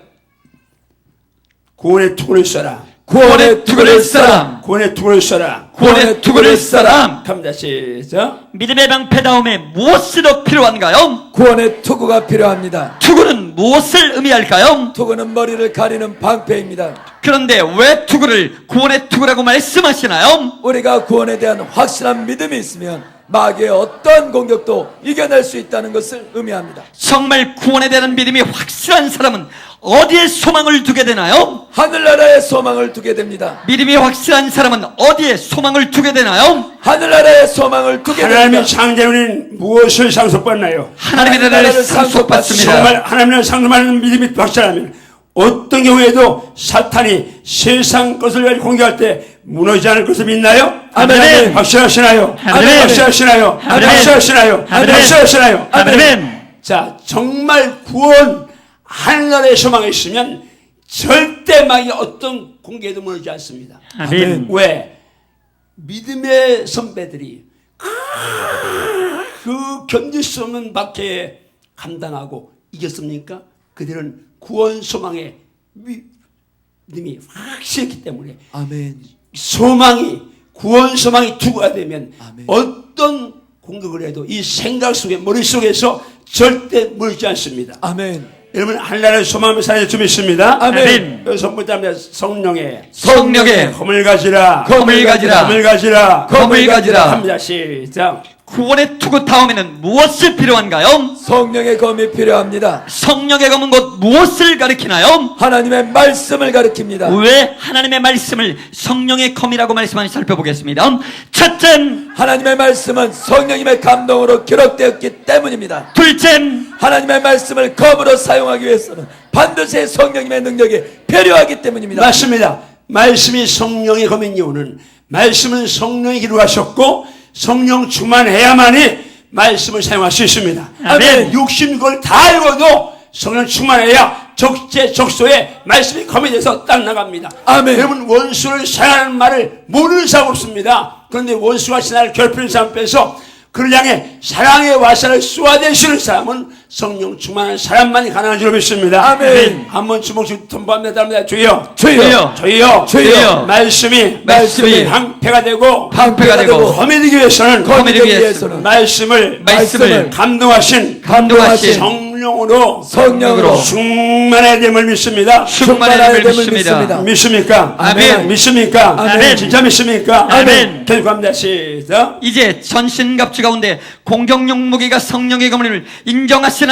구원의 투구를 써라. 구원의 투구를 써라. 구원의 투구를 써라. 구원의 투구를 써라. 갑니다. 시작. 믿음의 방패다움에 무엇이 더 필요한가요? 구원의 투구가 필요합니다. 투구는 무엇을 의미할까요? 투구는 머리를 가리는 방패입니다. 그런데 왜 투구를 구원의 투구라고 말씀하시나요? 우리가 구원에 대한 확실한 믿음이 있으면 마귀의 어떠한 공격도 이겨낼 수 있다는 것을 의미합니다. 정말 구원에 대한 믿음이 확실한 사람은 어디에 소망을 두게 되나요? 하늘나라에 소망을 두게 됩니다. 믿음이 확실한 사람은 어디에 소망을 두게 되나요? 하늘나라에 소망을 두게 됩니다. 하나님의 창조는 무엇을 상속받나요? 하나님의 나라를 상속받습니다. 정말 하나님을 상속하는 믿음이 확실하면 어떤 경우에도 사탄이 세상 것을 가지고 공격할 때 무너지지 않을 것을 믿나요? 아멘. 확실하시나요? 아멘. 확실하시나요? 아멘. 확실하시나요? 아멘. 확실하시나요? 아멘. 자, 정말 구원 하늘나라의 소망이 있으면 절대 마귀 어떤 공격에도 무너지지 않습니다. 아멘. 왜? 믿음의 선배들이 그 견딜 수 없는 박해에 감당하고 이겼습니까? 그들은 구원 소망의 믿음이 확실했기 때문에 아멘. 소망이, 구원 소망이 투구가 되면 아멘. 어떤 공격을 해도 이 생각 속에, 머릿속에서 절대 무너지지 않습니다. 아멘. 여러분, 하늘나라의 소망을 살아야 좀 있습니다. 아멘. 여기 선포합니다. 성령의 성령의 검을 가지라. 검을 가지라. 검을 가지라. 검을 가지라. 합니다. 시작. 구원의 투구 다음에는 무엇이 필요한가요? 성령의 검이 필요합니다. 성령의 검은 곧 무엇을 가리키나요? 하나님의 말씀을 가리킵니다. 왜 하나님의 말씀을 성령의 검이라고 말씀하는지 살펴보겠습니다. 첫째, 하나님의 말씀은 성령님의 감동으로 기록되었기 때문입니다. 둘째, 하나님의 말씀을 검으로 사용하기 위해서는 반드시 성령님의 능력이 필요하기 때문입니다. 맞습니다. 말씀이 성령의 검인 이유는 말씀은 성령이 기록하셨고 성령 충만해야만이 말씀을 사용할 수 있습니다. 아멘. 육신 그걸 다 읽어도 성령 충만해야 적재적소에 말씀이 검이 돼서 딱 나갑니다. 아멘. 여러분, 원수를 사랑하는 말을 모르는 사람 없습니다. 그런데 원수가 나를 괴롭히는 사람 빼서 그를 향해 사랑의 화살을 쏘아대시는 사람은 성령 충만한 사람만이 가능한 줄 믿습니다. 아멘. 한번 주먹씩 통보합니다. 주여, 주여, 주여, 주여. 말씀이 방패가 되고 방패가 되고 검이 되기 위해서는 검이 되기 위해서는 말씀을 감동하신 성령으로 성령으로 충만해야 됨을 믿습니다. 충만해야 됨을 믿습니다. 믿습니까? 아멘. 믿습니까? 아멘. 진짜 믿습니까? 아멘. 계속합니다. 시작. 이제 전신갑주 가운데 공격용 무기가 성령의 검을 인정하시나요?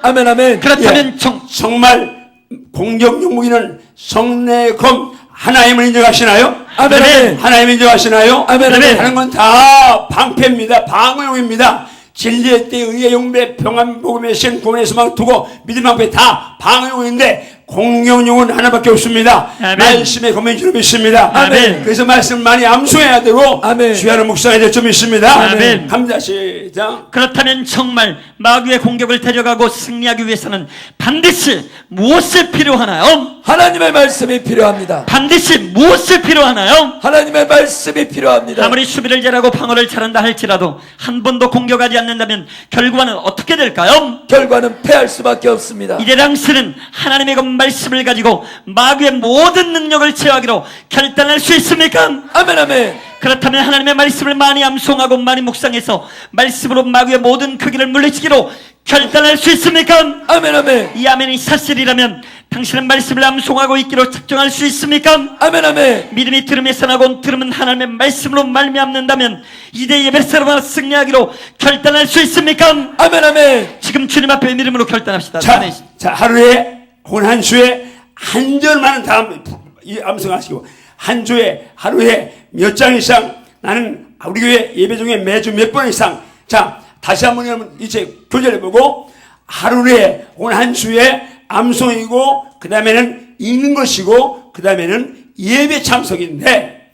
아멘. 아멘. 그렇다면 정말 공격용 무기는 성령의 검 하나님을 인정하시나요? 아멘. 아멘. 하나님 인정하시나요? 아멘. 아멘. 하는 건 다 방패입니다. 방어용입니다. 진리의 때 의의 용배 평안 복음의 신 구원의 소망 두고 믿음 방패 다 방어용인데 공격용은 하나밖에 없습니다. 아멘. 말씀의 검인 줄 믿습니다. 아멘. 그래서 말씀 많이 암송해야 되고 아멘. 주야를 묵상해야 될 점 있습니다. 아멘. 갑니다. 시작. 그렇다면 정말 마귀의 공격을 데려가고 승리하기 위해서는 반드시 무엇이 필요하나요? 하나님의 말씀이 필요합니다. 반드시 무엇이 필요하나요? 하나님의 말씀이 필요합니다. 아무리 수비를 잘하고 방어를 잘한다 할지라도 한 번도 공격하지 않는다면 결과는 어떻게 될까요? 결과는 패할 수밖에 없습니다. 이제 당신은 하나님의 그 말씀을 가지고 마귀의 모든 능력을 제어하기로 결단할 수 있습니까? 아멘. 아멘. 그렇다면 하나님의 말씀을 많이 암송하고 많이 묵상해서 말씀으로 마귀의 모든 크기를 물리치기로 결단할 수 있습니까? 아멘. 아멘. 이 아멘이 사실이라면 당신은 말씀을 암송하고 있기로 작정할 수 있습니까? 아멘. 아멘. 믿음이 들음에서 나고 들음은 하나님의 말씀으로 말미암는다면 이대 예배사로만 승리하기로 결단할 수 있습니까? 아멘. 아멘. 지금 주님 앞에 믿음으로 결단합시다. 자, 나는 자, 하루에 혹은 한 주에 한 절만은 다음 이 암송하시고, 한 주에 하루에 몇 장 이상, 나는 우리 교회 예배 중에 매주 몇 번 이상. 자, 다시 한번 여러분 이제 교절해 보고, 하루에 혹은 한 주에 암송이고, 그 다음에는 읽는 것이고, 그 다음에는 예배 참석인데,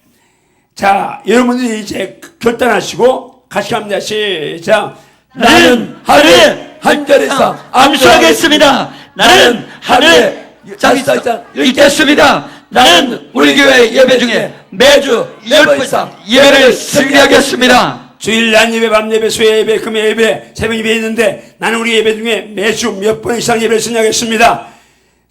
자, 여러분들이 이제 결단하시고 같이 합니다. 시작. 나는 하루에 한 절 이상 암송하겠습니다. 나는 하루에 장 이상 읽겠습니다. 나는 우리 교회 예배 중에 매주 10번 이상 예배를 승리하겠습니다. 주일 날 예배, 밤 예배, 수요 예배, 금요 예배, 새벽 예배 있는데 나는 우리 예배 중에 매주 몇 번 이상 예배를 승리하겠습니다.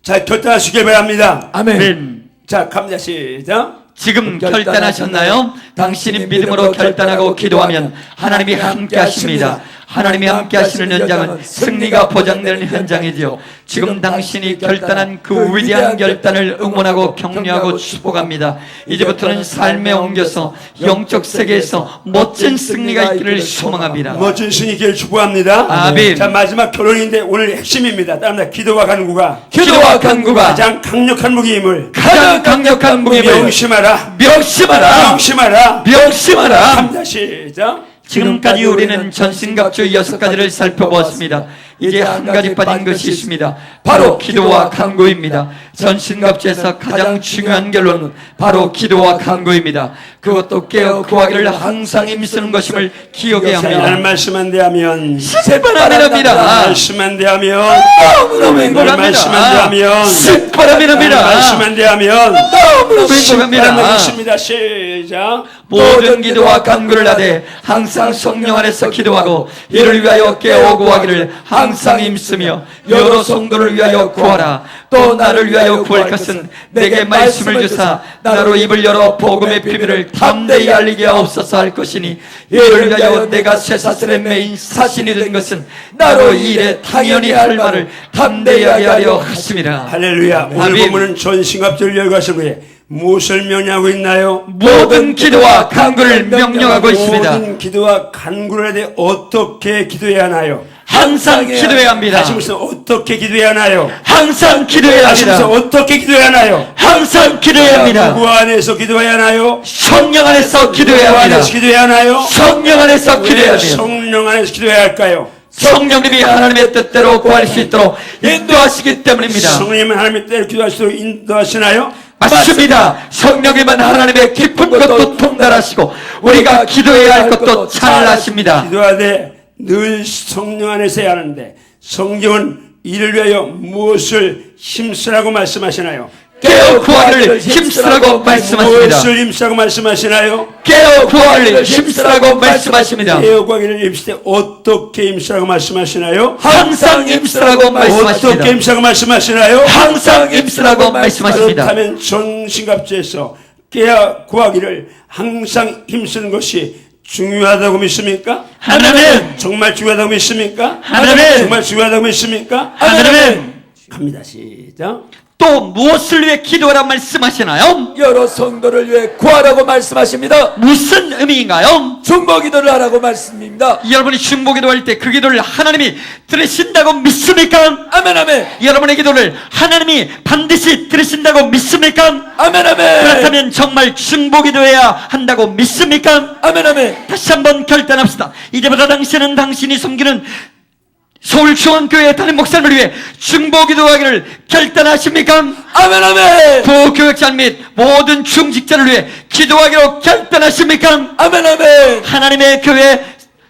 자, 결단하시길 바랍니다. 아멘. 자, 갑니다. 시작. 지금 결단하셨나요? 당신이 믿음으로 결단하고 기도하면 하나님이 함께 하십니다. 하나님이 함께 하시는 현장은 승리가 보장되는 현장이지요. 지금 당신이 결단한 그 위대한 결단을 응원하고 격려하고 축복합니다. 이제부터는 삶에 옮겨서 영적 세계에서 멋진 승리가 있기를 소망합니다. 멋진 승리기를 축복합니다. 아멘. 자, 마지막 결론인데 오늘 핵심입니다. 따릅니다. 기도와 간구가 기도와 간구가 가장 강력한 무기임을 가장 강력한 무기를 명심하라. 명심하라. 명심하라. 명심하라. 갑니다. 시작. 지금까지 우리는 전신갑주 6가지를 살펴보았습니다. 이제 한 가지 빠진 것이 있습니다. 바로 기도와 간구입니다. 전신갑주에서 가장 중요한 결론은 바로 기도와 간구입니다. 그것도 깨어 구하기를 항상 힘쓰는 것임을 기억해야 나는 합니다. 말씀만 대하면 신바람이 납니다. 말씀만 대하면 너무너무 행복합니다. 말씀만 대하면 신바람이 납니다. 말씀만 대하면 너무너무 행복합니다. 있습니다. 시작. 모든 기도와 간구를 하되 항상 성령 안에서 기도하고 이를 위하여 깨어 구하기를 항상 힘쓰며 여러 성도를 위하여 구하라. 또 나를 위하여 구할 것은 내게 말씀을 주사 나로 입을 열어 복음의 비밀을 담대히 알리게 하옵소서 할 것이니 이를 위하여 내가 쇠사슬의 메인 사신이 된 것은 나로 이 일에 당연히 할 말을 담대히 하려 하심이라. 할렐루야. 오늘 아멘. 보면은 전신갑주를 열거하신 후에 무엇을 명령하고 있나요? 모든 기도와 간구를 명령하고 있습니다. 모든 기도와 간구를 해야 돼. 어떻게 기도해야 하나요? 항상 기도해야 합니다. 다시 무슨 어떻게 기도해야 하나요? 항상 기도해야 다시 무슨 합니다. 어떻게 기도해야 하나요? 항상 기도해야 합니다. 누구 안에서 기도해야 하나요? 성령 안에서 기도해야 누구 합니다. 안에서 기도해야 하나요? 성령 안에서 기도해야 왜 합니다. 성령 안에서 기도해야 할까요? 성령님이 하나님의 뜻대로 구할 수 있도록 인도하시기 때문입니다. 성령님은 하나님의 뜻대로 기도할 수 있도록 인도하시나요? 맞습니다. 성령님은 하나님의 깊은 것도 통달하시고 우리가 기도해야 할 것도 잘 아십니다. 기도하되 늘 성령 안에서 해야 하는데 성경은 이를 위하여 무엇을 힘쓰라고 말씀하시나요? 깨어 구하기를 힘쓰라고 말씀하십니다. 무엇을 힘쓰라고 말씀하시나요? 깨어 구하기를 힘쓰라고 말씀하십니다. 깨어 구하기를 힘쓸 때 어떻게 힘쓰라고 말씀하시나요? 항상 힘쓰라고 말씀하십니다. 어떻게 힘쓰라고 말씀하시나요? 항상 힘쓰라고 말씀하십니다. 그렇다면 전신갑주에서 깨어 구하기를 항상 힘쓰는 것이 중요하다고 믿습니까? 하나님, 정말 중요하다고 믿습니까? 하나님, 정말 중요하다고 믿습니까? 하나님, 갑니다. 시작. 또 무엇을 위해 기도하라 말씀하시나요? 여러 성도를 위해 구하라고 말씀하십니다. 무슨 의미인가요? 중보기도를 하라고 말씀입니다. 여러분이 중보기도 할 때 그 기도를 하나님이 들으신다고 믿습니까? 아멘 아멘. 여러분의 기도를 하나님이 반드시 들으신다고 믿습니까? 아멘 아멘. 그렇다면 정말 중보기도해야 한다고 믿습니까? 아멘 아멘. 다시 한번 결단합시다. 이제부터 당신은 당신이 섬기는 서울중앙교회 담임 목사님을 위해 중보기도하기를 결단하십니까? 아멘 아멘. 부교육장 및 모든 중직자를 위해 기도하기로 결단하십니까? 아멘 아멘. 하나님의 교회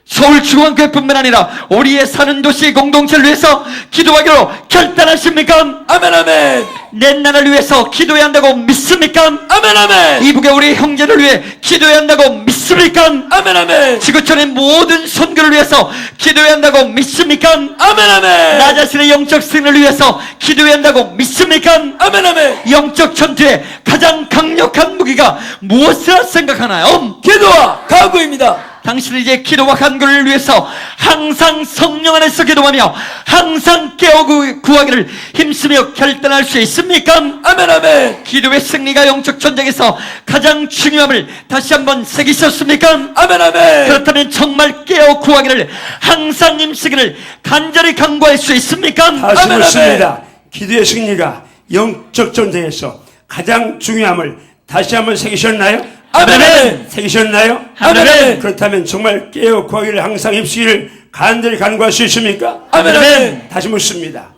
서울중앙교회뿐만 아니라 우리의 사는 도시 공동체를 위해서 기도하기로 결단하십니까? 아멘 아멘. 내 나라를 위해서 기도해야 한다고 믿습니까? 아멘 아멘. 이북의 우리 형제를 위해 기도해야 한다고 믿습니까? 아멘 아멘. 지구촌의 모든 선교를 위해서 기도해야 한다고 믿습니까? 아멘 아멘. 나 자신의 영적 승리를 위해서 기도해야 한다고 믿습니까? 아멘 아멘. 영적 전투의 가장 강력한 무기가 무엇이라 생각하나요? 기도와 간구입니다. 당신은 이제 기도와 간구를 위해서 항상 성령 안에서 기도하며 항상 깨어 구하기를 힘쓰며 결단할 수 있습니까? 아멘, 아멘. 기도의 승리가 영적 전쟁에서 가장 중요함을 다시 한번 새기셨습니까? 아멘, 아멘. 그렇다면 정말 깨어 구하기를 항상 힘쓰기를 간절히 간구할 수 있습니까? 다시 아멘, 묻습니다. 기도의 승리가 영적 전쟁에서 가장 중요함을 다시 한번 새기셨나요? 아멘. 새기셨나요? 아멘. 그렇다면 정말 깨어 구하기를 항상 힘쓰기를 간절히 간구할 수 있습니까? 아멘, 아멘. 다시 묻습니다.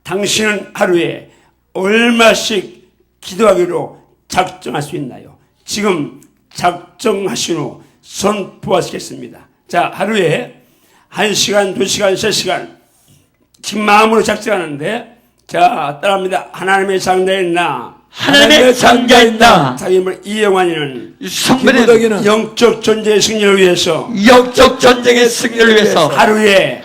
당신은 하루에 얼마씩 기도하기로 작정할 수 있나요? 지금 작정하신 후 선포하시겠습니다. 자, 하루에 1시간, 2시간, 3시간 지금 마음으로 작정하는데, 자, 따라합니다. 하나님의 장자인 나, 하나님의 장자인 나, 자기임을 이영환이는 성배는 기도덕이는 영적 전쟁의 승리를 위해서 영적 전쟁의 승리를 위해서 하루에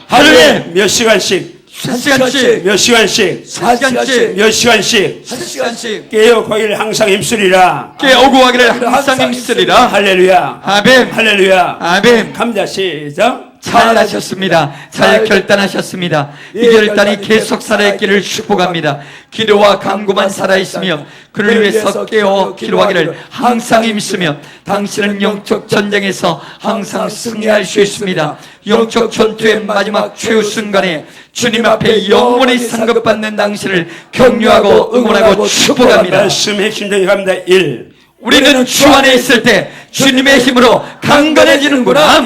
몇 시간씩 한 시간씩, 몇 시간씩 한 시간씩, 몇 시간씩 한 시간씩 깨어 구하기를 항상 힘쓰리라. 깨어 구하기를 항상 힘쓰리라. 할렐루야. 아멘. 할렐루야. 아멘. 갑니다. 시작. 잘하셨습니다. 잘 결단하셨습니다. 이 결단이 계속 살아있기를 축복합니다. 기도와 간구만 살아있으며 그를 위해서 깨어 기도하기를 항상 힘쓰며 당신은 영적 전쟁에서 항상 승리할 수 있습니다. 영적 전투의 마지막 최후 순간에 주님 앞에 영원히 상급받는 당신을 격려하고 응원하고 축복합니다. 말씀 핵심적인 갑니다. 1. 우리는 주 안에 있을 때 주님의 힘으로 강건해지는구나.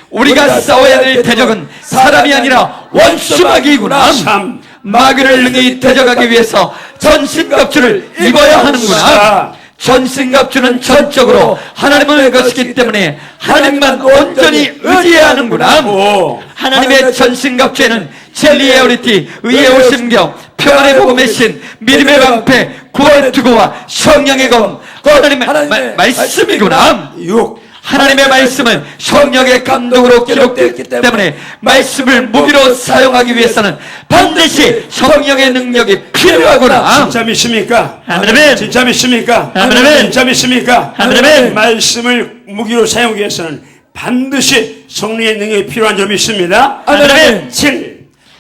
우리가 싸워야 될 대적은 사람이 아니라 원수마귀구나. 3. 마귀를 능히 대적하기 위해서 전신갑주를 입어야 하는구나. 전신갑주는 전적으로 하나님을 것이기 때문에 하나님만 온전히 의지해야 하는구나. 5. 하나님의 전신갑주에는 진리의 오리티, 의의 오심경, 평안의 복음의 신, 믿음의 방패, 구원의 투구와 성령의 검, 하나님의 말씀이구나. 6. 하나님의 말씀은 성령의 감동으로 기록되었기 때문에 말씀을 무기로 사용하기 위해서는 반드시 성령의 능력이 필요하구나. 진짜 믿습니까? 아멘. 진짜 믿습니까? 아멘. 진짜 믿습니까? 아멘. 말씀을 무기로 사용하기 위해서는 반드시 성령의 능력이 필요한 점이 있습니다. 아멘. 7.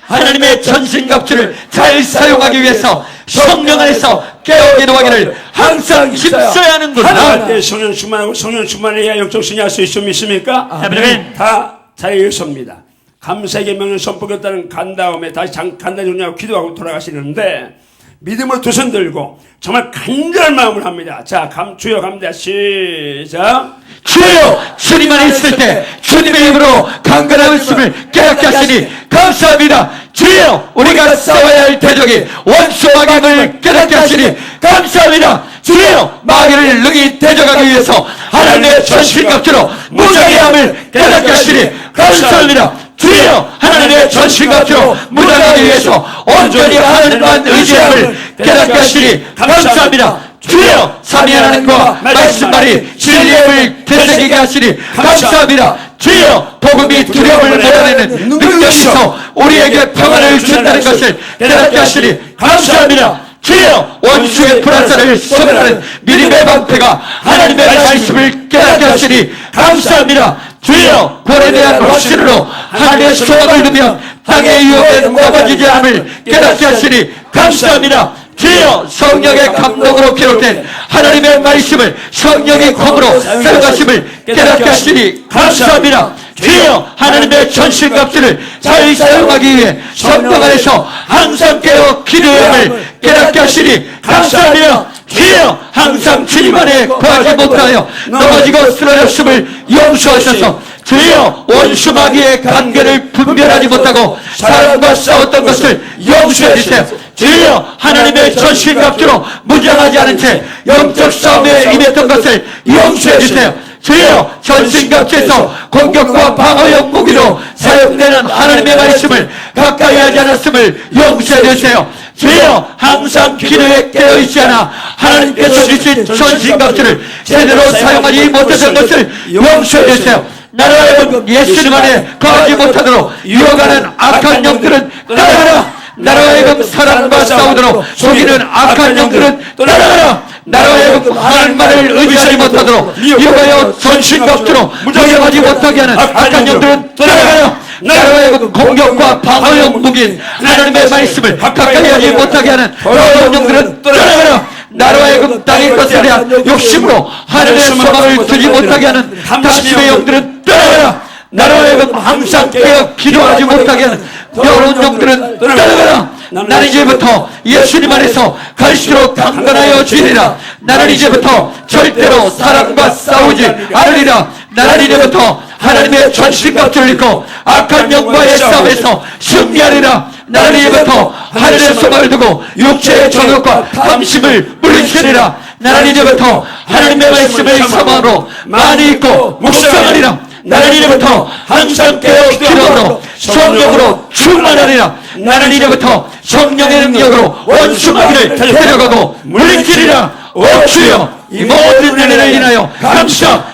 하나님의 전신갑주를 잘 사용하기 위해서 성령 안에서 깨어 기도하기를 항상 힘써야 하는구나. 할 때 성령 충만하고 성령 충만해야 영적 승리할 수 있음 믿습니까? 아멘. 다 잘 읽습니다. 감사의 계명을 선포했다는 간 다음에 다시 간단히 정리하고 기도하고 돌아가시는데 믿음으로 두 손 들고 정말 간절한 마음을 합니다. 자, 주여 갑니다. 시작. 주여, 주님 안에 있을 때 주님의 힘으로 강건한 말씀을 깨닫게 하시니 감사합니다. 주여, 우리가 싸워야 할 대적이 원수와 감을 깨닫게 하시니 감사합니다. 주여, 마귀를 능히 대적하기 위해서 하나님의 전신갑주로 무장의 함을 깨닫게 하시니 감사합니다. 주여, 하나님의 전신갑주로 무장하기 위해서 온전히 하나님만 의지함을 깨닫게 하시니 감사합니다. 주여, 삼위 하나님과 말씀만이 진리의 힘을 되새기게 하시니 감사합니다. 주여, 복음이 두려움을 몰아내는 능력이 있어 우리에게 평안을 준다는 것을 깨닫게 하시니 감사합니다. 주여, 원수의 불화살을 소멸하는 믿음의 방패가 하나님의 말씀을 깨닫게 하시니 감사합니다. 주여, 구원에 대한 확신으로 하나님의 소원을 두며 땅의 유혹에 넘어지지 않음을 깨닫게 하시니 감사합니다. 주여, 성령의 감동으로 기록된 하나님의 말씀을 성령의 검으로 사용하심을 깨닫게 하시니 감사합니다. 주여, 하나님의 전신갑주를 잘 사용하기 위해 성령 안에서 항상 깨어 기도함을 깨닫게 하시니 감사합니다. 주여, 항상 주님 안에 구하지 못하여 넘어지고 쓰러졌음을 용서하셔서 주여, 원수 마귀의 관계를 분별하지 못하고 사람과 싸웠던 것을 용서해 주세요. 주여, 하나님의 전신갑주로 무장하지 않은 채 영적 싸움에 임했던 것을 용서해 주세요. 주여, 전신갑주에서 공격과 방어용 무기로 사용되는 하나님의 말씀을 가까이 하지 않았음을 용서해 주세요. 주여, 항상 기도에 깨어있지 않아 하나님께서 주신 전신갑주를 제대로 사용하지 못했던 것을 용서해 주세요. 나라의 예수님 안에 거하지 못하도록 유혹하는 악한 영들은 따라가라. 나라의 사람과 싸우도록 속이는 악한 영들은 따라가라. 나로 하여금 하나님 말을 의지하지 못하도록 미혹하여 전신갑주로 무장하지 못하게 하는 악한 영들은 떠나가요. 나로 하여금 공격과 방어용 무기인 하나님의 말씀을 가까이 하지 못하게 하는 어두운 영들은 떠나가요. 나로 하여금 땅의 것에 대한 욕심으로 하늘의 소망을 두지 못하게 하는 탐심의 영들은 떠나가라. 나로 하여금 항상 깨어 기도하지 못하게 하는 더러운 영들은 떠나가라. 나는 이제부터 예수님 안에서 갈수록 강건하여 지리라. 나는 이제부터 절대로 사람과 싸우지 않으리라. 나는 이제부터 하나님의 전신갑주를 입고 악한 영과의 싸움에서 승리하리라. 나는 이제부터 하늘의 소망을 두고 육체의 정욕과 탐심을 물리치리라. 나는 이제부터 하나님의 말씀을 사모함으로 많이 읽고 묵상하리라. 나는 이제부터 항상 깨어 기도함으로 성령으로 충만하리라. 나는 이제부터 성령의 능력으로 원수마귀를 데려가고 물리치리라. 오 주여, 이 모든 은혜를 인하여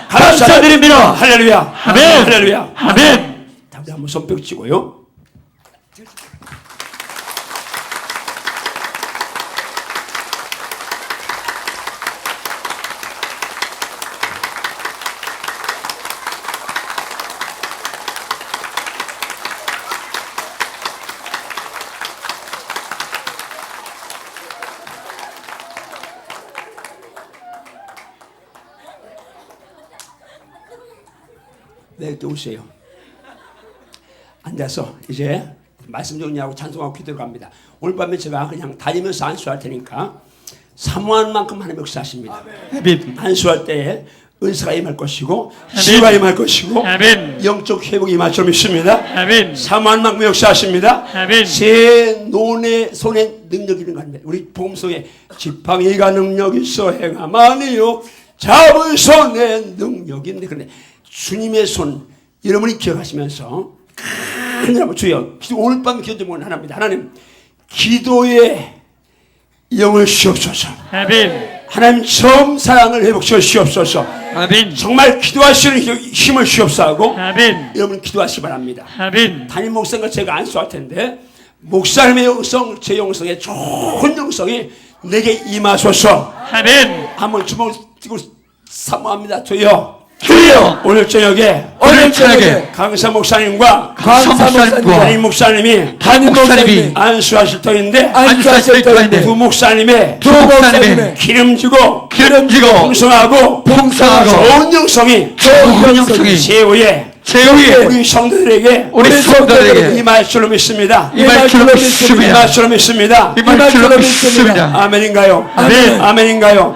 감사드립니다. 할렐루야. 아멘. 할렐루야. 아멘. 다들 한번 손뼉 치고요. 네, 이렇게 오세요. 앉아서 이제 말씀 정리하고 찬송하고 기도로 갑니다. 오늘 밤에 제가 그냥 다니면서 안수할 테니까 사모하는 만큼 하나님 역사하십니다. 아멘. 안수할 때에 은사가 임할 것이고 치유가 임할 것이고 아멘. 영적 회복이 임할 줄 믿습니다. 아멘. 사모하는 만큼 역사하십니다. 아멘. 제 논의 손에 능력이 있는 겁니다. 우리 복음 속에 지팡이가 능력 있어 행하마니요 잡은 손에 능력이 있는데 그런데 주님의 손 여러분이 기억하시면서 하나님 주여 오늘 밤 기도 제목은 하나입니다. 하나님 기도의 영을 주옵소서. 아멘. 하나님 처음 사랑을 회복시켜 주옵소서. 아멘. 정말 기도하시는 힘을 주옵소서. 아멘. 여러분 기도하시기 바랍니다. 아멘. 담임 목사님과 제가 안수할 텐데 목사님의 영성 제 영성에 좋은 영성이 내게 임하소서. 아멘. 한번 주먹 쥐고 사모합니다. 주여 주여, 오늘 저녁에 강사 목사님과 담임 목사님이 안수하실 터인데 두 목사님의 기름지고 풍성하고 좋은 영성이 제후에 우리 성도들에게 임할 줄로 믿습니다. 임할 줄로 믿습니다. 아멘인가요? 아멘인가요?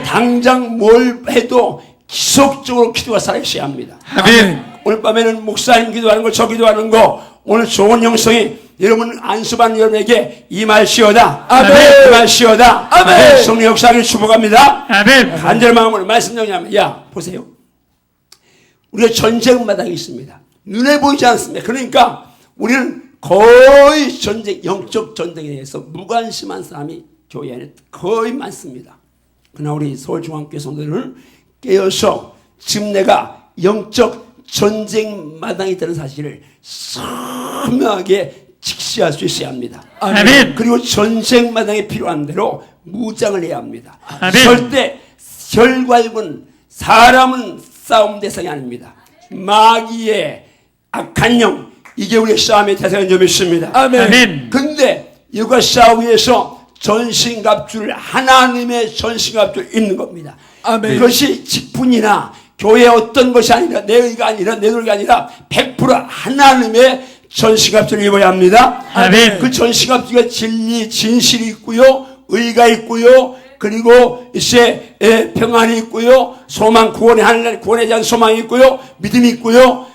당장 뭘 해도 지속적으로 기도가 살아있어야 합니다. 아멘. 오늘 밤에는 목사님 기도하는 거, 저 기도하는 거, 오늘 좋은 영성이 여러분 안수받는 여러분에게 임할시오다. 아멘. 임할시오다. 아멘. 성령 역사를 축복합니다. 아멘. 간절한 마음으로 말씀 정리하면, 야 보세요. 우리가 전쟁 마당이 있습니다. 눈에 보이지 않습니다. 그러니까 우리는 거의 전쟁, 영적 전쟁에 대해서 무관심한 사람이 교회 안에 거의 많습니다. 그러나 우리 서울중앙교회 성도들은 깨어서 지금 내가 영적 전쟁 마당이 되는 사실을 선명하게 직시할 수 있어야 합니다. 아멘. 그리고 전쟁 마당에 필요한 대로 무장을 해야 합니다. 아멘. 절대 혈과육은 사람은 싸움 대상이 아닙니다. 마귀의 악한 영 이게 우리의 싸움의 대상인 줄 믿습니다. 아멘. 근데 이거 싸우기 위해서 전신갑주를 하나님의 전신갑주를 입는 겁니다. 아멘. 그것이 직분이나 교회 어떤 것이 아니라 내 의가 아니라 내 노력이 아니라 100% 하나님의 전신갑주를 입어야 합니다. 아멘. 그 전신갑주가 진리, 진실이 있고요, 의가 있고요, 그리고 이제 평안이 있고요, 소망, 구원에 대한 소망이 있고요, 믿음이 있고요.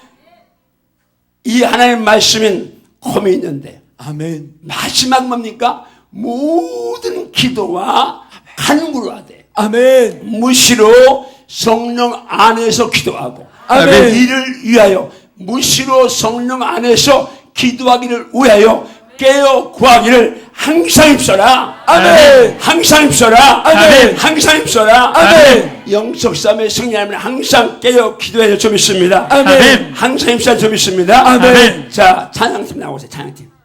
이 하나님의 말씀인 홈이 있는데 아멘. 마지막 뭡니까? 모든 기도와 간구를 하되 아멘. 무시로 성령 안에서 기도하고 아멘. 이를 위하여 무시로 성령 안에서 기도하기를 위하여 깨어 구하기를 항상 입서라. 아멘. 항상 입서라. 아멘. 항상 입서라. 아멘. 영적 싸움에 승리하면 항상 깨어 기도해야 좀 있습니다. 아멘. 항상 입서야 좀 있습니다. 아멘. 자, 찬양팀 나오세요. 찬양팀.